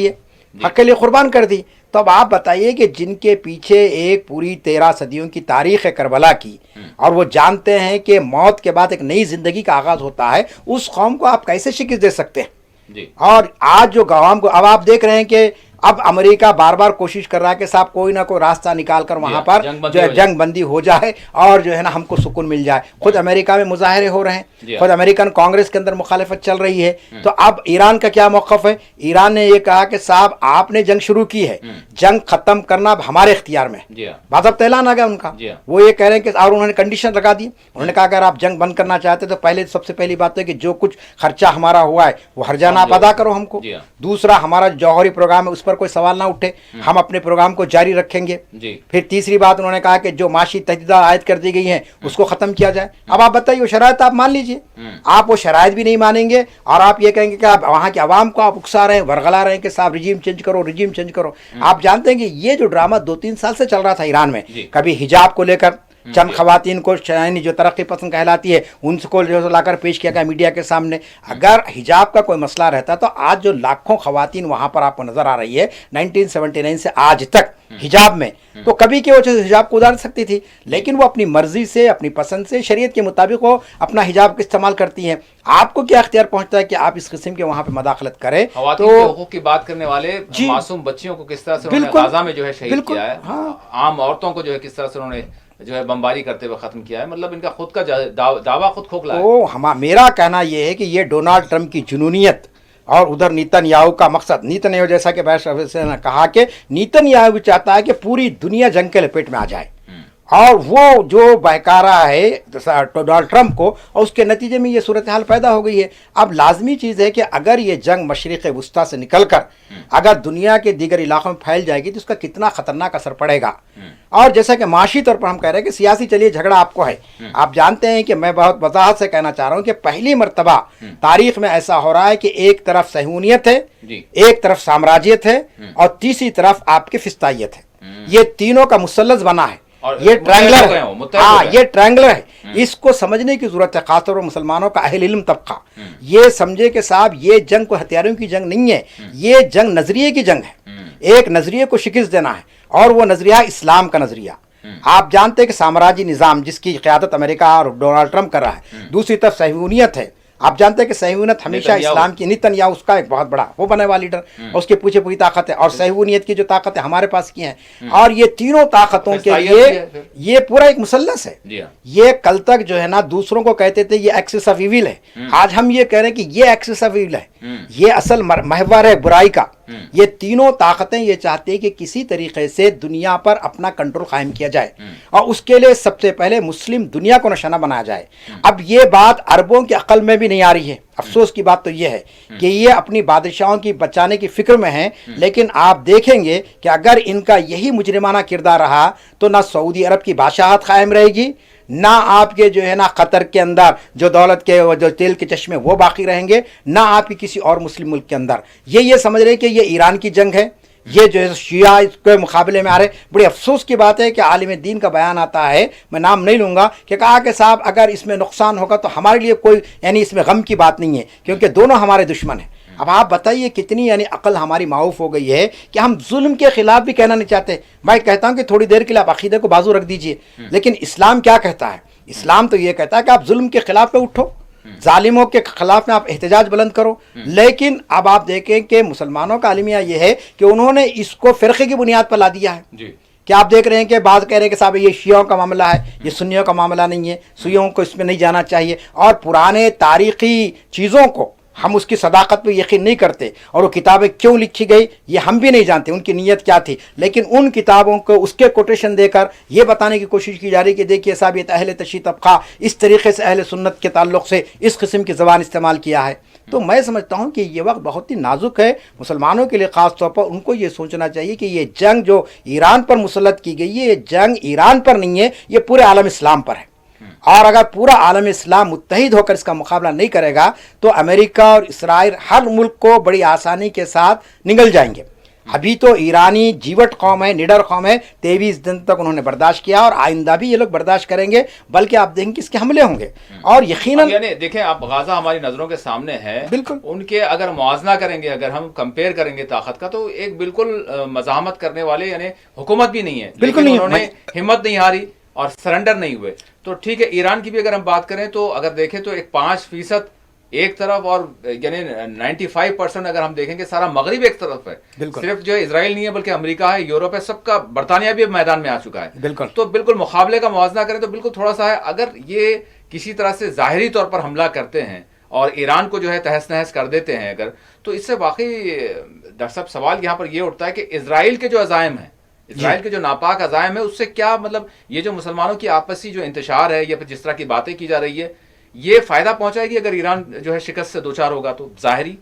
लिए कुर्बान कर दी। तो अब आप बताइए कि जिनके पीछे एक पूरी 13 सदियों की तारीख़ है करबला की, और वो जानते हैं कि मौत के बाद एक नई ज़िंदगी का आगाज़ होता है, उस कौम को आप कैसे शिकस्त दे सकते हैं? और आज जो गवाम को अब आप देख रहे हैं कि अब अमेरिका बार बार कोशिश कर रहा है कि साहब कोई ना कोई रास्ता निकाल कर वहाँ पर जो है जंग बंदी हो जाए और जो है ना हमको सुकून मिल जाए। खुद अमेरिका में मुजाहरे हो रहे हैं, खुद अमेरिकन कांग्रेस के अंदर मुखालिफत चल रही है। तो अब ईरान का क्या मौक़िफ़ है? ईरान ने ये कहा कि साहब आपने जंग शुरू की है, जंग ख़त्म करना अब हमारे इख्तियार में। बाज़ाब्ता ऐलान आ गया उनका, वो ये कह रहे हैं कि और उन्होंने कंडीशन लगा दी। उन्होंने कहा अगर आप जंग बंद करना चाहते तो पहले सबसे पहली बात है कि जो कुछ खर्चा हमारा हुआ है वो हर्जाना आप अदा करो हमको। दूसरा हमारा जौहरी प्रोग्राम है उस पर पर कोई सवाल ना उठे, हम अपने प्रोग्राम को जारी रखेंगे। जी। फिर तीसरी बात उन्होंने कहा कि जो माशी तहदीदा आयद कर दी गई हैं उसको ख़त्म किया जाए। अब आप बताइए वो शराइत आप मान लीजिए, आप वो शराइत भी नहीं मानेंगे और आप ये कहेंगे कि आप वहाँ के आवाम को आप उकसा रहे हैं, वरगला रहे हैं कि साहब रिजीम चेंज करो, रिजीम चेंज करो। आप जानते हैं कि ये जो ड्रामा 2-3 साल से चल रहा था ईरान में, कभी हिजाब को लेकर चंद खवातीन को यानी जो तरक्की पसंद कहलाती है उनको जो लाकर पेश किया गया मीडिया के सामने। अगर हिजाब का कोई मसला रहता तो आज जो लाखों खवातीन वहाँ पर आपको नज़र आ रही है 1979 से आज तक हिजाब में, तो कभी के वो हिजाब को उतार सकती थी, लेकिन वो अपनी मर्जी से, अपनी पसंद से, शरीयत के मुताबिक वो अपना हिजाब का इस्तेमाल करती हैं। आपको क्या इख्तियार पहुंचता है कि आप इस किस्म के वहाँ पे मदाखलत करें? खवातीन के हुकूक की बात करने वाले मासूम बच्चियों को किस तरह से उन्होंने गाजा में जो है शहीद किया है, आम औरतों को जो है किस तरह से उन्होंने जो है बमबारी करते हुए खत्म किया है, मतलब इनका खुद का दावा खुद खोखला है। मेरा कहना यह है कि ये डोनाल्ड ट्रंप की जुनूनियत और उधर नेतन्याहू का मकसद, नेतन्याहू जैसा कि बैरिस्टर ने कहा कि नेतन्याहू भी चाहता है कि पूरी दुनिया जंग के लपेट में आ जाए, और वो जो बहकारा है डोनाल्ड ट्रंप को, और उसके नतीजे में ये सूरत हाल पैदा हो गई है। अब लाजमी चीज़ है कि अगर ये जंग मशरिक़ वुस्ता से निकल कर अगर दुनिया के दीगर इलाकों में फैल जाएगी तो उसका कितना ख़तरनाक असर पड़ेगा। और जैसा कि माशी तौर पर हम कह रहे हैं कि सियासी चलिए झगड़ा आपको है, आप जानते हैं कि मैं बहुत वजाहत से कहना चाह रहा हूँ कि पहली मरतबा तारीख में ऐसा हो रहा है कि एक तरफ सहूनियत है, एक तरफ साम्राज्यत है, और तीसरी तरफ आपकी फिस्तायत है। ये तीनों का मुसल्लस बना है, ये ट्रायंगलर है। हाँ, ये ट्रायंगलर है। इसको समझने की जरूरत है, खासतौर पर मुसलमानों का अहल इल्म तबका ये समझे कि साहब ये जंग कोई हथियारों की जंग नहीं है, ये जंग नजरिए की जंग है। एक नजरिए को शिकस्त देना है, और वो नजरिया इस्लाम का नजरिया। आप जानते हैं कि साम्राज्य निज़ाम जिसकी क़यादत अमेरिका और डोनाल्ड ट्रंप कर रहा है, दूसरी तरफ सहूनियत है। आप जानते हैं कि सहूनियत हमेशा इस्लाम की, नेतन्याहू उसका एक बहुत बड़ा वो बने वाला लीडर, उसके पीछे पूरी ताकत है, और सहूनियत की जो ताकत है हमारे पास की है। और ये तीनों ताकतों के लिए ये पूरा एक मुसल्लस है। ये कल तक जो है ना दूसरों को कहते थे ये एक्सिस ऑफ इविल है, आज हम ये कह रहे हैं कि ये एक्सिस ऑफ इविल है, ये असल महवर है बुराई का। ये तीनों ताकतें ये चाहती हैं कि किसी तरीके से दुनिया पर अपना कंट्रोल कायम किया जाए, और उसके लिए सबसे पहले मुस्लिम दुनिया को निशाना बनाया जाए। अब ये बात अरबों के अकल में भी नहीं आ रही है। अफसोस की बात तो ये है कि ये अपनी बादशाहों की बचाने की फिक्र में हैं, लेकिन आप देखेंगे कि अगर इनका यही मुजरिमाना किरदार रहा तो ना सऊदी अरब की बादशाहत कायम रहेगी, ना आपके जो है ना कतर के अंदर जो दौलत के जो तेल के चश्मे वो बाकी रहेंगे, ना आपकी किसी और मुस्लिम मुल्क के अंदर। ये समझ रहे कि ये ईरान की जंग है, ये जो है शिया इसके मुकाबले में आ रहे। बड़ी अफसोस की बात है कि आलिम दीन का बयान आता है, मैं नाम नहीं लूँगा, कि कहा कि साहब अगर इसमें नुकसान होगा तो हमारे लिए कोई यानी इसमें गम की बात नहीं है, क्योंकि दोनों हमारे दुश्मन हैं। अब आप बताइए कितनी यानी अकल हमारी माऊफ हो गई है कि हम जुल्म के खिलाफ भी कहना नहीं चाहते। मैं कहता हूं कि थोड़ी देर के लिए आप अकीदे को बाजू रख दीजिए, लेकिन इस्लाम क्या कहता है? इस्लाम तो ये कहता है कि आप जुल्म के खिलाफ में उठो, जालिमों के खिलाफ में आप एहतजाज बुलंद करो। लेकिन अब आप देखें कि मुसलमानों का अलमिया ये है कि उन्होंने इसको फ़िरक़े की बुनियाद पर ला दिया है जी। कि आप देख रहे हैं कि बात कह रहे हैं कि साहब ये शियों का मामला है, ये सुन्नियों का मामला नहीं है, सुन्नियों को इसमें नहीं जाना चाहिए, और पुराने तारीख़ी चीज़ों को हम उसकी सदाकत पे यकीन नहीं करते, और वो किताबें क्यों लिखी गई ये हम भी नहीं जानते, उनकी नीयत क्या थी। लेकिन उन किताबों को उसके कोटेशन देकर ये बताने की कोशिश की जा रही कि देखिए साहब ये अहले तशी तबका इस तरीके से अहले सुन्नत के ताल्लुक़ से इस किस्म की ज़बान इस्तेमाल किया है। तो मैं समझता हूँ कि ये वक्त बहुत ही नाजुक है मुसलमानों के लिए, ख़ास तौर पर उनको ये सोचना चाहिए कि ये जंग जो ईरान पर मुसल्लत की गई है, ये जंग ईरान पर नहीं है, ये पूरे आलम इस्लाम पर है। और अगर पूरा आलम इस्लाम मुत्तहिद होकर इसका मुकाबला नहीं करेगा तो अमेरिका और इसराइल हर मुल्क को बड़ी आसानी के साथ निगल जाएंगे। अभी तो ईरानी जीवट कौम है, निडर कौम है, 23 दिन तक उन्होंने बर्दाश्त किया, और आइंदा भी ये लोग बर्दाश्त करेंगे, बल्कि आप देखेंगे इसके हमले होंगे। और यकीनन यानी देखें आप, गाजा हमारी नज़रों के सामने है, बिल्कुल उनके अगर मुआवजा करेंगे, अगर हम कंपेयर करेंगे ताकत का, तो एक बिल्कुल मज़ाहमत करने वाले यानी हुकूमत भी नहीं है, बिल्कुल नहीं, उन्होंने हिम्मत नहीं हारी और सरेंडर नहीं हुए। तो ठीक है, ईरान की भी अगर हम बात करें तो अगर देखें तो एक 5% एक तरफ, और यानी 95% अगर हम देखेंगे सारा मगरिब एक तरफ है, सिर्फ जो है इजराइल नहीं है बल्कि अमेरिका है, यूरोप है, सबका, बरतानिया भी मैदान में आ चुका है। बिल्कुल, तो बिल्कुल मुकाबले का मुआवजा करें तो बिल्कुल थोड़ा सा है। अगर ये किसी तरह से ज़ाहिरी तौर पर हमला करते हैं और ईरान को जो है तहस नहस कर देते हैं अगर, तो इससे वाकई डॉक्टर साहब सवाल यहाँ पर यह उठता है कि इजराइल के जो अज़ाइम हैं, इजराइल के जो नापाक अज़ाइम है, उससे क्या मतलब ये जो मुसलमानों की आपसी जो इंतशार है या फिर जिस तरह की बातें की जा रही है, ये फ़ायदा पहुंचाएगी अगर ईरान जो है शिकस्त से दो चार होगा तो? ज़ाहिरी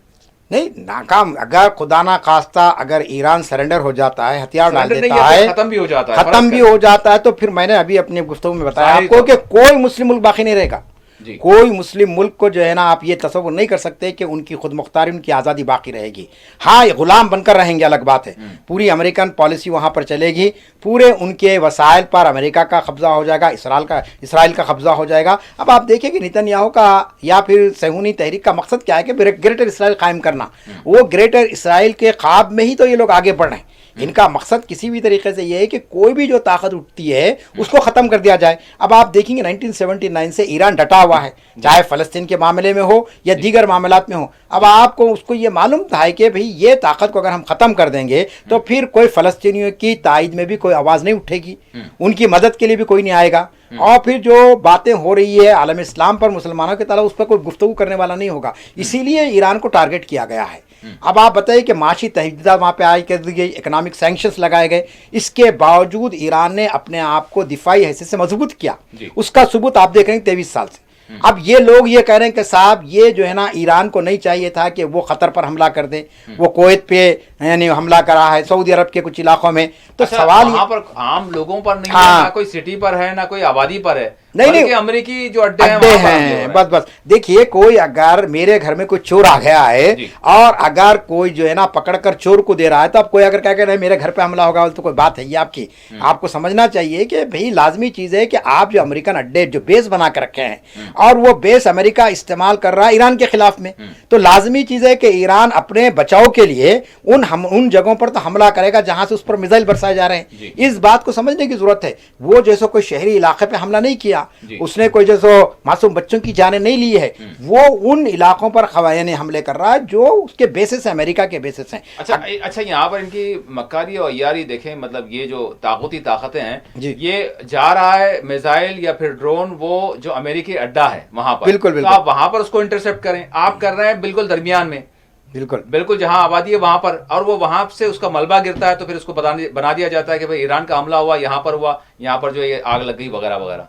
नहीं, नाकाम अगर खुदा ना खास्ता अगर ईरान सरेंडर हो जाता है, हथियार डाल Surrender नहीं, देता या है, फिर खत्म भी हो जाता है, खत्म भी हो जाता है, तो फिर मैंने अभी अपने गुफ्तगू में बताया जाहिर आपको तौर कि कोई मुस्लिम मुल्क बाकी नहीं रहेगा। जी। कोई मुस्लिम मुल्क को जो है ना, आप ये तसव्वुर नहीं कर सकते कि उनकी खुद मुख्तारी, उनकी आज़ादी बाकी रहेगी। हाँ, ये गुलाम बनकर रहेंगे, अलग बात है। पूरी अमेरिकन पॉलिसी वहाँ पर चलेगी, पूरे उनके वसाइल पर अमेरिका का कब्जा हो जाएगा, इसराइल का कब्जा हो जाएगा। अब आप देखिए कि नेतन्याहू का या फिर सहूनी तहरीक का मकसद क्या है कि ग्रेटर इसराइल कायम करना। वो ग्रेटर इसराइल के ख्वाब में ही तो ये लोग आगे बढ़ रहे हैं। इनका मकसद किसी भी तरीके से ये है कि कोई भी जो ताकत उठती है उसको ख़त्म कर दिया जाए। अब आप देखेंगे 1979 से ईरान डटा हुआ है, चाहे फ़लस्तीन के मामले में हो या दीगर मामलात में हो। अब आपको उसको ये मालूम था कि भाई ये ताकत को अगर हम ख़त्म कर देंगे तो फिर कोई फ़लस्तीनियों की तायद में भी कोई आवाज़ नहीं उठेगी, उनकी मदद के लिए भी कोई नहीं आएगा, और फिर जो बातें हो रही है आलम इस्लाम पर, मुसलमानों के ताला, उस पर कोई गुफ्तगू करने वाला नहीं होगा। इसीलिए ईरान को टारगेट किया गया है। अब आप बताइए कि माशी तहदीदात वहाँ पे आई कर दी गई, इकोनॉमिक सैंक्शंस लगाए गए, इसके बावजूद ईरान ने अपने आप को दिफाई हैसियत से मजबूत किया। उसका सबूत आप देख रहे हैं 23 साल से। अब ये लोग ये कह रहे हैं कि साहब ये जो है ना, ईरान को नहीं चाहिए था कि वो खतर पर हमला कर दे। वो कुवैत पे यानी हमला करा है, सऊदी अरब के कुछ इलाकों में। तो अच्छा, सवाल वहाँ पर आम लोगों पर नहीं हाँ। है, ना कोई सिटी पर है, ना कोई आबादी पर है, नहीं, बल्कि अमेरिकी जो अड्डे हैं अड्डे वहाँ पर हमले हो हैं। रहे हैं। बस देखिए, कोई अगर मेरे घर में कोई चोर आ गया है जी। और अगर कोई जो है ना पकड़कर चोर को दे रहा है, तो अब कोई अगर क्या कह रहा है मेरे घर पे हमला होगा, तो कोई बात है ये आपकी। आपको समझना चाहिए कि भाई लाजमी चीज़ है कि आप जो अमेरिकन अड्डे जो बेस बना कर रखे हैं और वो बेस अमेरिका इस्तेमाल कर रहा है ईरान के खिलाफ में, तो लाजमी चीज़ है कि ईरान अपने बचाव के लिए उन जगहों पर तो हमला करेगा जहां से उस पर मिसाइल बरसाए जा रहे हैं। इस बात को समझने की जरूरत है। वो जैसे कोई शहरी इलाके पे हमला नहीं किया, उसने कोई जैसे मासूम बच्चों की जानें नहीं ली है, वो उन इलाकों पर खवायानी हमले कर रहा है जो उसके बेसिस है, अमेरिका के बेसिस हैं। अच्छा, यहाँ पर इनकी मक्कारी और यारी देखें, मतलब ये जो ताकती ताकतें हैं, जी। ये जा रहा है मिसाइल या फिर ड्रोन, वो जो अमेरिकी अड्डा है वहां पर, बिल्कुल, तो बिल्कुल। आप वहां पर उसको इंटरसेप्ट करें, आप कर रहे हैं बिल्कुल दरमियान में, बिल्कुल जहां आबादी है वहां पर, और वो वहां से उसका मलबा गिरता है, तो फिर उसको बना दिया जाता है कि भाई ईरान का हमला हुआ, यहाँ पर हुआ, यहाँ पर जो ये आग लग गई वगैरह वगैरह।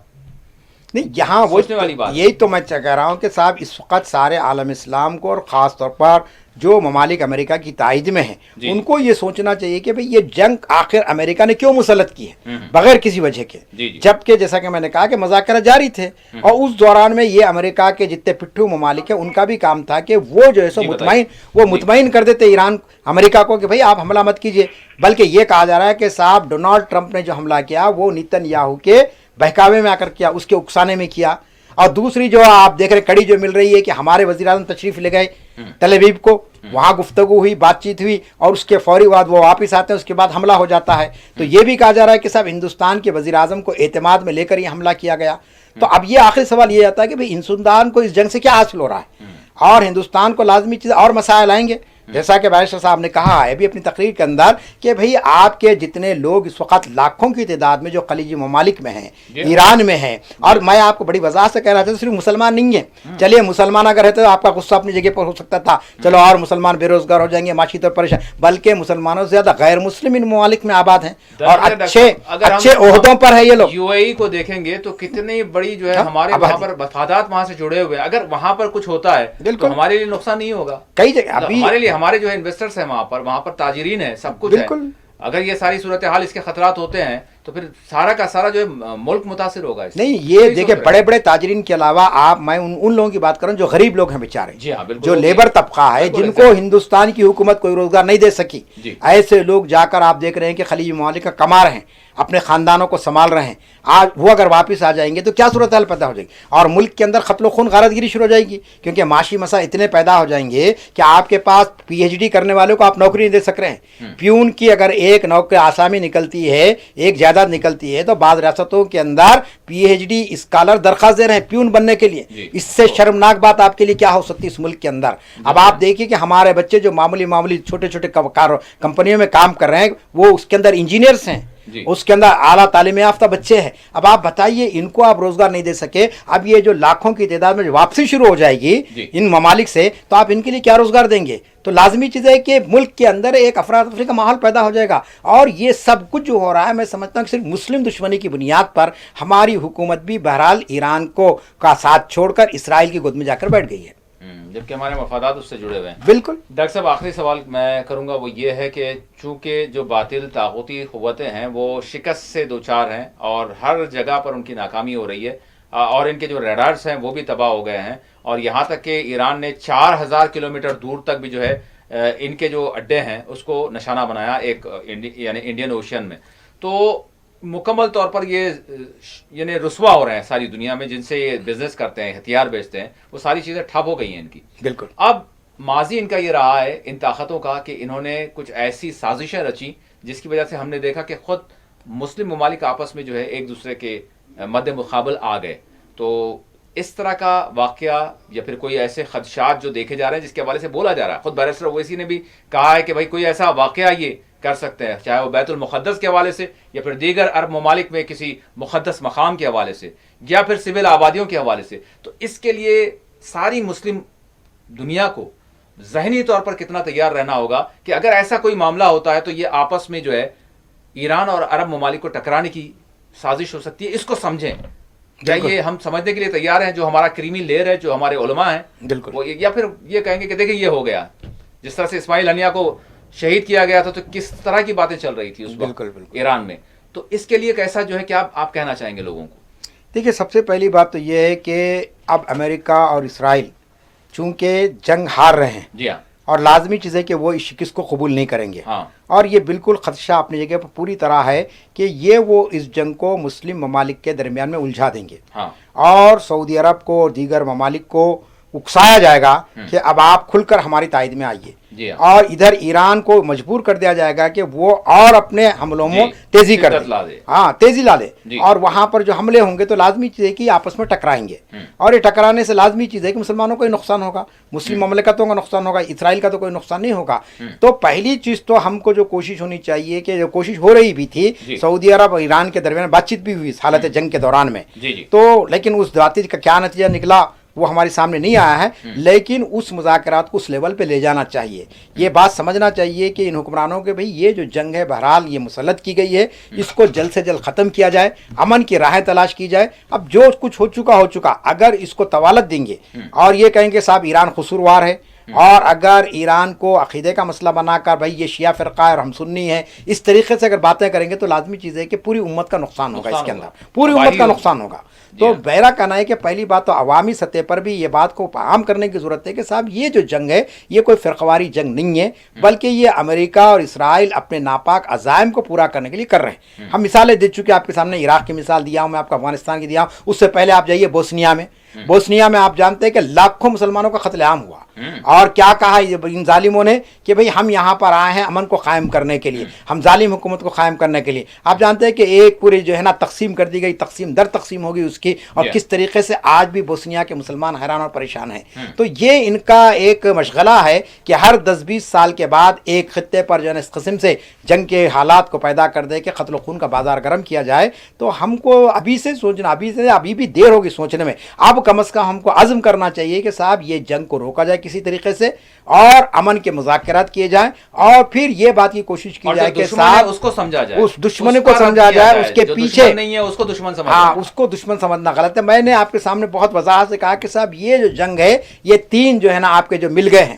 नहीं, यहाँ वो सोचने वाली बात। यही तो मैं कह रहा हूँ कि साहब इस वक्त सारे आलम इस्लाम को और ख़ास तौर पर जो ममालिक अमेरिका की ताइद में हैं, उनको ये सोचना चाहिए कि भाई ये जंग आखिर अमेरिका ने क्यों मुसल्लत की है बगैर किसी वजह के। जबकि जैसा कि मैंने कहा कि मज़ाकरा जारी थे, और उस दौरान में ये अमेरिका के जितने पिट्ठू ममालिक हैं उनका भी काम था कि वो जो है सो मुतमईन कर देते ईरान अमेरिका को कि भाई आप हमला मत कीजिए। बल्कि ये कहा जा रहा है कि साहब डोनाल्ड ट्रंप ने जो हमला किया वो नेतन्याहू के बहकावे में आकर किया, उसके उकसाने में किया। और दूसरी जो आप देख रहे कड़ी जो मिल रही है कि हमारे वज़ीर आज़म तशरीफ़ ले गए तल अवीव को, वहाँ गुफ्तगू हुई, बातचीत हुई, और उसके फौरी बाद वो वापस आते हैं, उसके बाद हमला हो जाता है। तो ये भी कहा जा रहा है कि साहब हिंदुस्तान के वज़ीर आज़म को एतमाद में लेकर ये हमला किया गया। तो अब ये आखिरी सवाल ये आता है कि भाई हिंदुस्तान को इस जंग से क्या हासिल हो रहा है, और हिंदुस्तान को लाजमी चीज़ और मसाइल आएंगे। जैसा कि बैरिस्टर साहब ने कहा है भी अपनी तकरीर के अंदर कि भाई आपके जितने लोग इस वक्त लाखों की तादाद में जो खलीजी ममालिक में हैं, ईरान में हैं, और मैं आपको बड़ी वजह से कह रहा था सिर्फ मुसलमान नहीं है। चलिए मुसलमान अगर रहते तो आपका गुस्सा अपनी जगह पर हो सकता था, चलो और मुसलमान बेरोजगार हो जाएंगे, माशी तौर पर परेशान, बल्कि मुसलमानों से ज्यादा गैर मुस्लिम इन ममालिक में आबाद हैं और अच्छे ओहदों पर है ये लोग। यूएई को देखेंगे तो कितनी बड़ी जो है हमारे वहाँ पर मफादात वहाँ से जुड़े हुए हैं। अगर वहाँ पर कुछ होता है तो हमारे लिए नुकसान नहीं होगा। कई जगह अभी हमारे लिए, हमारे जो है इन्वेस्टर्स हैं वहाँ पर ताजिरीन है, सब कुछ है। अगर ये सारी सूरत हाल, इसके खतरात होते हैं तो फिर सारा का सारा जो है मुल्क मुतासिर होगा। नहीं, ये देखिए बड़े बड़े ताजरीन के अलावा मैं उन लोगों की बात कर रहा हूँ जो गरीब लोग हैं बेचारे, जो लेबर तबका है, जिनको हिंदुस्तान की हुकूमत कोई रोजगार नहीं दे सकी, ऐसे लोग जाकर आप देख रहे हैं कि खलीजी ममालिक का कमा रहे हैं, अपने खानदानों को संभाल रहे हैं। आज वो अगर वापस आ जाएंगे तो क्या सूरत हाल पैदा हो जाएगी, और मुल्क के अंदर खत्लो खून गारतगिरी शुरू हो जाएगी, क्योंकि माशी मसा इतने पैदा हो जाएंगे कि आपके पास पीएचडी करने वालों को आप नौकरी नहीं दे सक रहे हैं। प्यून की अगर एक नौकरी आसामी निकलती है, एक जायदाद निकलती है, तो बाद रियासतों के अंदर पीएचडी स्कॉलर दरखास्त दे रहे हैं प्यून बनने के लिए। इससे शर्मनाक बात आपके लिए क्या हो सकती है इस मुल्क के अंदर। अब आप देखिए कि हमारे बच्चे जो मामूली छोटे छोटे कंपनियों में काम कर रहे हैं, वो उसके अंदर इंजीनियर्स हैं, उसके अंदर आला तालीम याफ्ता बच्चे हैं। अब आप बताइए, इनको आप रोजगार नहीं दे सके, अब ये जो लाखों की तादाद में वापसी शुरू हो जाएगी इन ममालिक से, तो आप इनके लिए क्या रोजगार देंगे। तो लाजमी चीज़ है कि मुल्क के अंदर एक अफरा तफरी का माहौल पैदा हो जाएगा। और ये सब कुछ जो हो रहा है, मैं समझता हूँ कि सिर्फ मुस्लिम दुश्मनी की बुनियाद पर हमारी हुकूमत भी बहरहाल ईरान को का साथ छोड़कर इसराइल की गोद में जाकर बैठ गई है। جبکہ ہمارے مفادات اس سے جڑے ہوئے ہیں. بالکل. ڈاکٹر صاحب آخری سوال میں کروں گا وہ یہ ہے کہ چونکہ جو باطل طاغوتی قوتیں ہیں وہ شکست سے دوچار ہیں اور ہر جگہ پر ان کی ناکامی ہو رہی ہے اور ان کے جو ریڈارز ہیں وہ بھی تباہ ہو گئے ہیں اور یہاں تک کہ ایران نے 4000 کلومیٹر دور تک بھی جو ہے ان کے جو اڈے ہیں اس کو نشانہ بنایا ایک یعنی انڈین اوشین میں. تو مکمل طور پر یہ یعنی رسوا ہو رہے ہیں ساری دنیا میں جن سے یہ بزنس کرتے ہیں ہتھیار بیچتے ہیں وہ ساری چیزیں ٹھپ ہو گئی ہیں ان کی. بالکل. اب ماضی ان کا یہ رہا ہے ان طاقتوں کا کہ انہوں نے کچھ ایسی سازشیں رچی جس کی وجہ سے ہم نے دیکھا کہ خود مسلم ممالک آپس میں جو ہے ایک دوسرے کے مد مقابل آ گئے. تو اس طرح کا واقعہ یا پھر کوئی ایسے خدشات جو دیکھے جا رہے ہیں جس کے حوالے سے بولا جا رہا ہے, خود بیرسٹر اویسی نے بھی کہا ہے کہ بھائی کوئی ایسا واقعہ یہ کر سکتے ہیں چاہے وہ بیت المقدس کے حوالے سے یا پھر دیگر عرب ممالک میں کسی مقدس مقام کے حوالے سے یا پھر سول آبادیوں کے حوالے سے. تو اس کے لیے ساری مسلم دنیا کو ذہنی طور پر کتنا تیار رہنا ہوگا کہ اگر ایسا کوئی معاملہ ہوتا ہے تو یہ آپس میں جو ہے ایران اور عرب ممالک کو ٹکرانے کی سازش ہو سکتی ہے. اس کو سمجھیں, کیا یہ ہم سمجھنے کے لیے تیار ہیں جو ہمارا کریمی لیئر ہے جو ہمارے علماء ہیں بالکل, یا پھر یہ کہیں گے کہ دیکھیں یہ ہو گیا جس طرح سے اسماعیل ہنیہ کو شہید کیا گیا تھا تو کس طرح کی باتیں چل رہی تھی اس وقت ایران میں. تو اس کے لیے کیسا جو ہے کہ آپ کہنا چاہیں گے لوگوں کو؟ دیکھیے سب سے پہلی بات تو یہ ہے کہ اب امریکہ اور اسرائیل چونکہ جنگ ہار رہے ہیں جی ہاں, اور لازمی چیز ہے کہ وہ اس شکست کو قبول نہیں کریں گے. ہاں, اور یہ بالکل خدشہ اپنی جگہ پر پوری طرح ہے کہ یہ وہ اس جنگ کو مسلم ممالک کے درمیان میں الجھا دیں گے ہاں, اور سعودی عرب کو اور دیگر ممالک کو اکسایا جائے گا کہ اب آپ کھل کر ہماری تائید میں آئیے. جی ہاں, اور ادھر ایران کو مجبور کر دیا جائے گا کہ وہ اور اپنے حملوں میں تیزی کر دے, ہاں تیزی لا دے. اور وہاں پر جو حملے ہوں گے تو لازمی چیز ہے کہ آپس میں ٹکرائیں گے, اور یہ ٹکرانے سے لازمی چیز ہے کہ مسلمانوں کو ہی نقصان ہوگا, مسلم مملکتوں کا نقصان ہوگا, اسرائیل کا تو کوئی نقصان نہیں ہوگا. تو پہلی چیز تو ہم کو جو کوشش ہونی چاہیے کہ جو کوشش ہو رہی بھی تھی سعودی عرب اور ایران کے درمیان بات چیت بھی ہوئی اس حالت جنگ کے دوران میں, تو لیکن اس بات چیت کا کیا نتیجہ نکلا وہ ہمارے سامنے نہیں آیا ہے. لیکن اس مذاکرات کو اس لیول پہ لے جانا چاہیے. یہ بات سمجھنا چاہیے کہ ان حکمرانوں کے بھئی یہ جو جنگ ہے بہرحال یہ مسلط کی گئی ہے, اس کو جلد سے جلد ختم کیا جائے, امن کی راہیں تلاش کی جائے. اب جو کچھ ہو چکا اگر اس کو طوالت دیں گے اور یہ کہیں گے صاحب ایران قصوروار ہے, اور اگر ایران کو عقیدے کا مسئلہ بنا کر بھائی یہ شیعہ فرقہ ہے اور ہم سنی ہیں اس طریقے سے اگر باتیں کریں گے تو لازمی چیز ہے کہ پوری امت کا نقصان ہوگا, اس کے اندر پوری امت کا نقصان ہوگا. تو میرا کہنا ہے کہ پہلی بات تو عوامی سطح پر بھی یہ بات کو عام کرنے کی ضرورت ہے کہ صاحب یہ جو جنگ ہے یہ کوئی فرقواری جنگ نہیں ہے, بلکہ یہ امریکہ اور اسرائیل اپنے ناپاک عزائم کو پورا کرنے کے لیے کر رہے ہیں. ہم مثالیں دے چکے آپ کے سامنے, عراق کی مثال دیا ہوں میں, آپ کو افغانستان کی دیا ہوں, اس سے پہلے آپ جائیے بوسنیا میں. بوسنیا میں آپ جانتے ہیں کہ لاکھوں مسلمانوں کا قتل عام ہوا, اور کیا کہا ان ظالموں نے کہ بھئی ہم یہاں پر آئے ہیں امن کو قائم کرنے کے لیے, ہم ظالم حکومت کو قائم کرنے کے لیے. آپ جانتے ہیں کہ ایک پوری جو ہے نا تقسیم کر دی گئی, تقسیم در تقسیم ہوگی اس کی, اور کس طریقے سے آج بھی بوسنیا کے مسلمان حیران اور پریشان ہیں. تو یہ ان کا ایک مشغلہ ہے کہ ہر 10-20 سال کے بعد ایک خطے پر جو ہے اس قسم سے جنگ کے حالات کو پیدا کر دے کہ قتل و خون کا بازار گرم کیا جائے. تو ہم کو ابھی سے سوچنا, ابھی بھی دیر ہوگی سوچنے میں. اب کم از کم ہم کو عزم کرنا چاہیے کہ صاحب یہ جنگ کو روکا جائے کسی طریقے سے, اور امن کے مذاکرات کیے جائیں, اور پھر یہ بات کی کوشش کی جائے کہ صاحب اس کو سمجھا جائے, اس دشمن کو سمجھا جائے, اس کے پیچھے نہیں ہے اس کو دشمن سمجھنا. ہاں, اس کو دشمن سمجھنا غلط ہے. میں نے آپ کے سامنے بہت وضاحت سے کہا کہ صاحب یہ جو جنگ ہے یہ تین جو ہے نا آپ کے جو مل گئے ہیں,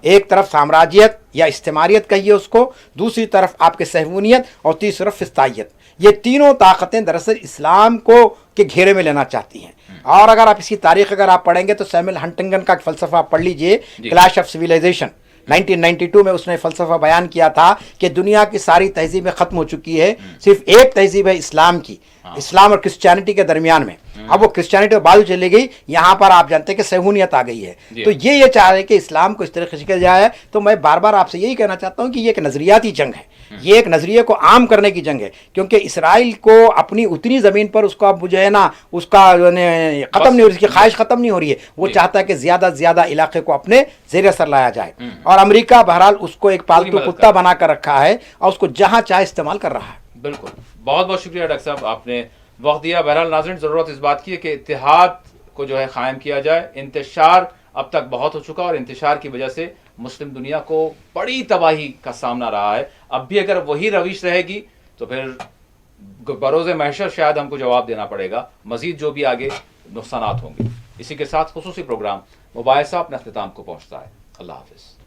ایک طرف سامراجیت یا استعماریت کہیے اس کو, دوسری طرف آپ کے صہیونیت, اور تیسری طرف فسطائیت. یہ تینوں طاقتیں دراصل اسلام کو کے گھیرے میں لینا چاہتی ہیں. اور اگر آپ اس کی تاریخ اگر آپ پڑھیں گے تو سیموئل ہنٹنگن کا فلسفہ آپ پڑھ لیجئے, کلیش آف سویلائزیشن 1992 میں اس نے فلسفہ بیان کیا تھا کہ دنیا کی ساری تہذیبیں ختم ہو چکی ہے, صرف ایک تہذیب ہے اسلام کی, اسلام اور کرسچینٹی کے درمیان میں. اب وہ کرسچینٹی بازو چلے گئی, یہاں پر آپ جانتے ہیں کہ صہیونیت آ گئی ہے. تو یہ چاہ رہے کہ اسلام کو اس طریقے سے کیا جائے. تو میں بار بار آپ سے یہی کہنا چاہتا ہوں کہ یہ ایک نظریاتی جنگ ہے, یہ ایک نظریے کو عام کرنے کی جنگ ہے, کیونکہ اسرائیل کو اپنی اتنی زمین پر اس کو اب جو ہے نا اس کا ختم نہیں ہو رہی, اس کی خواہش ختم نہیں ہو رہی ہے. وہ چاہتا ہے کہ زیادہ سے زیادہ علاقے کو اپنے زیر اثر لایا جائے, اور امریکہ بہرحال اس کو ایک پالتو کتا بنا کر رکھا ہے اور اس کو جہاں چاہے استعمال کر رہا ہے. بالکل, بہت بہت شکریہ ڈاکٹر صاحب, آپ نے وقت دیا. بہرحال ناظرین, ضرورت اس بات کی ہے کہ اتحاد کو جو ہے قائم کیا جائے. انتشار اب تک بہت ہو چکا, اور انتشار کی وجہ سے مسلم دنیا کو بڑی تباہی کا سامنا رہا ہے. اب بھی اگر وہی روش رہے گی تو پھر بروز محشر شاید ہم کو جواب دینا پڑے گا, مزید جو بھی آگے نقصانات ہوں گے. اسی کے ساتھ خصوصی پروگرام مباحثہ اپنے اختتام کو پہنچتا ہے۔ اللہ حافظ۔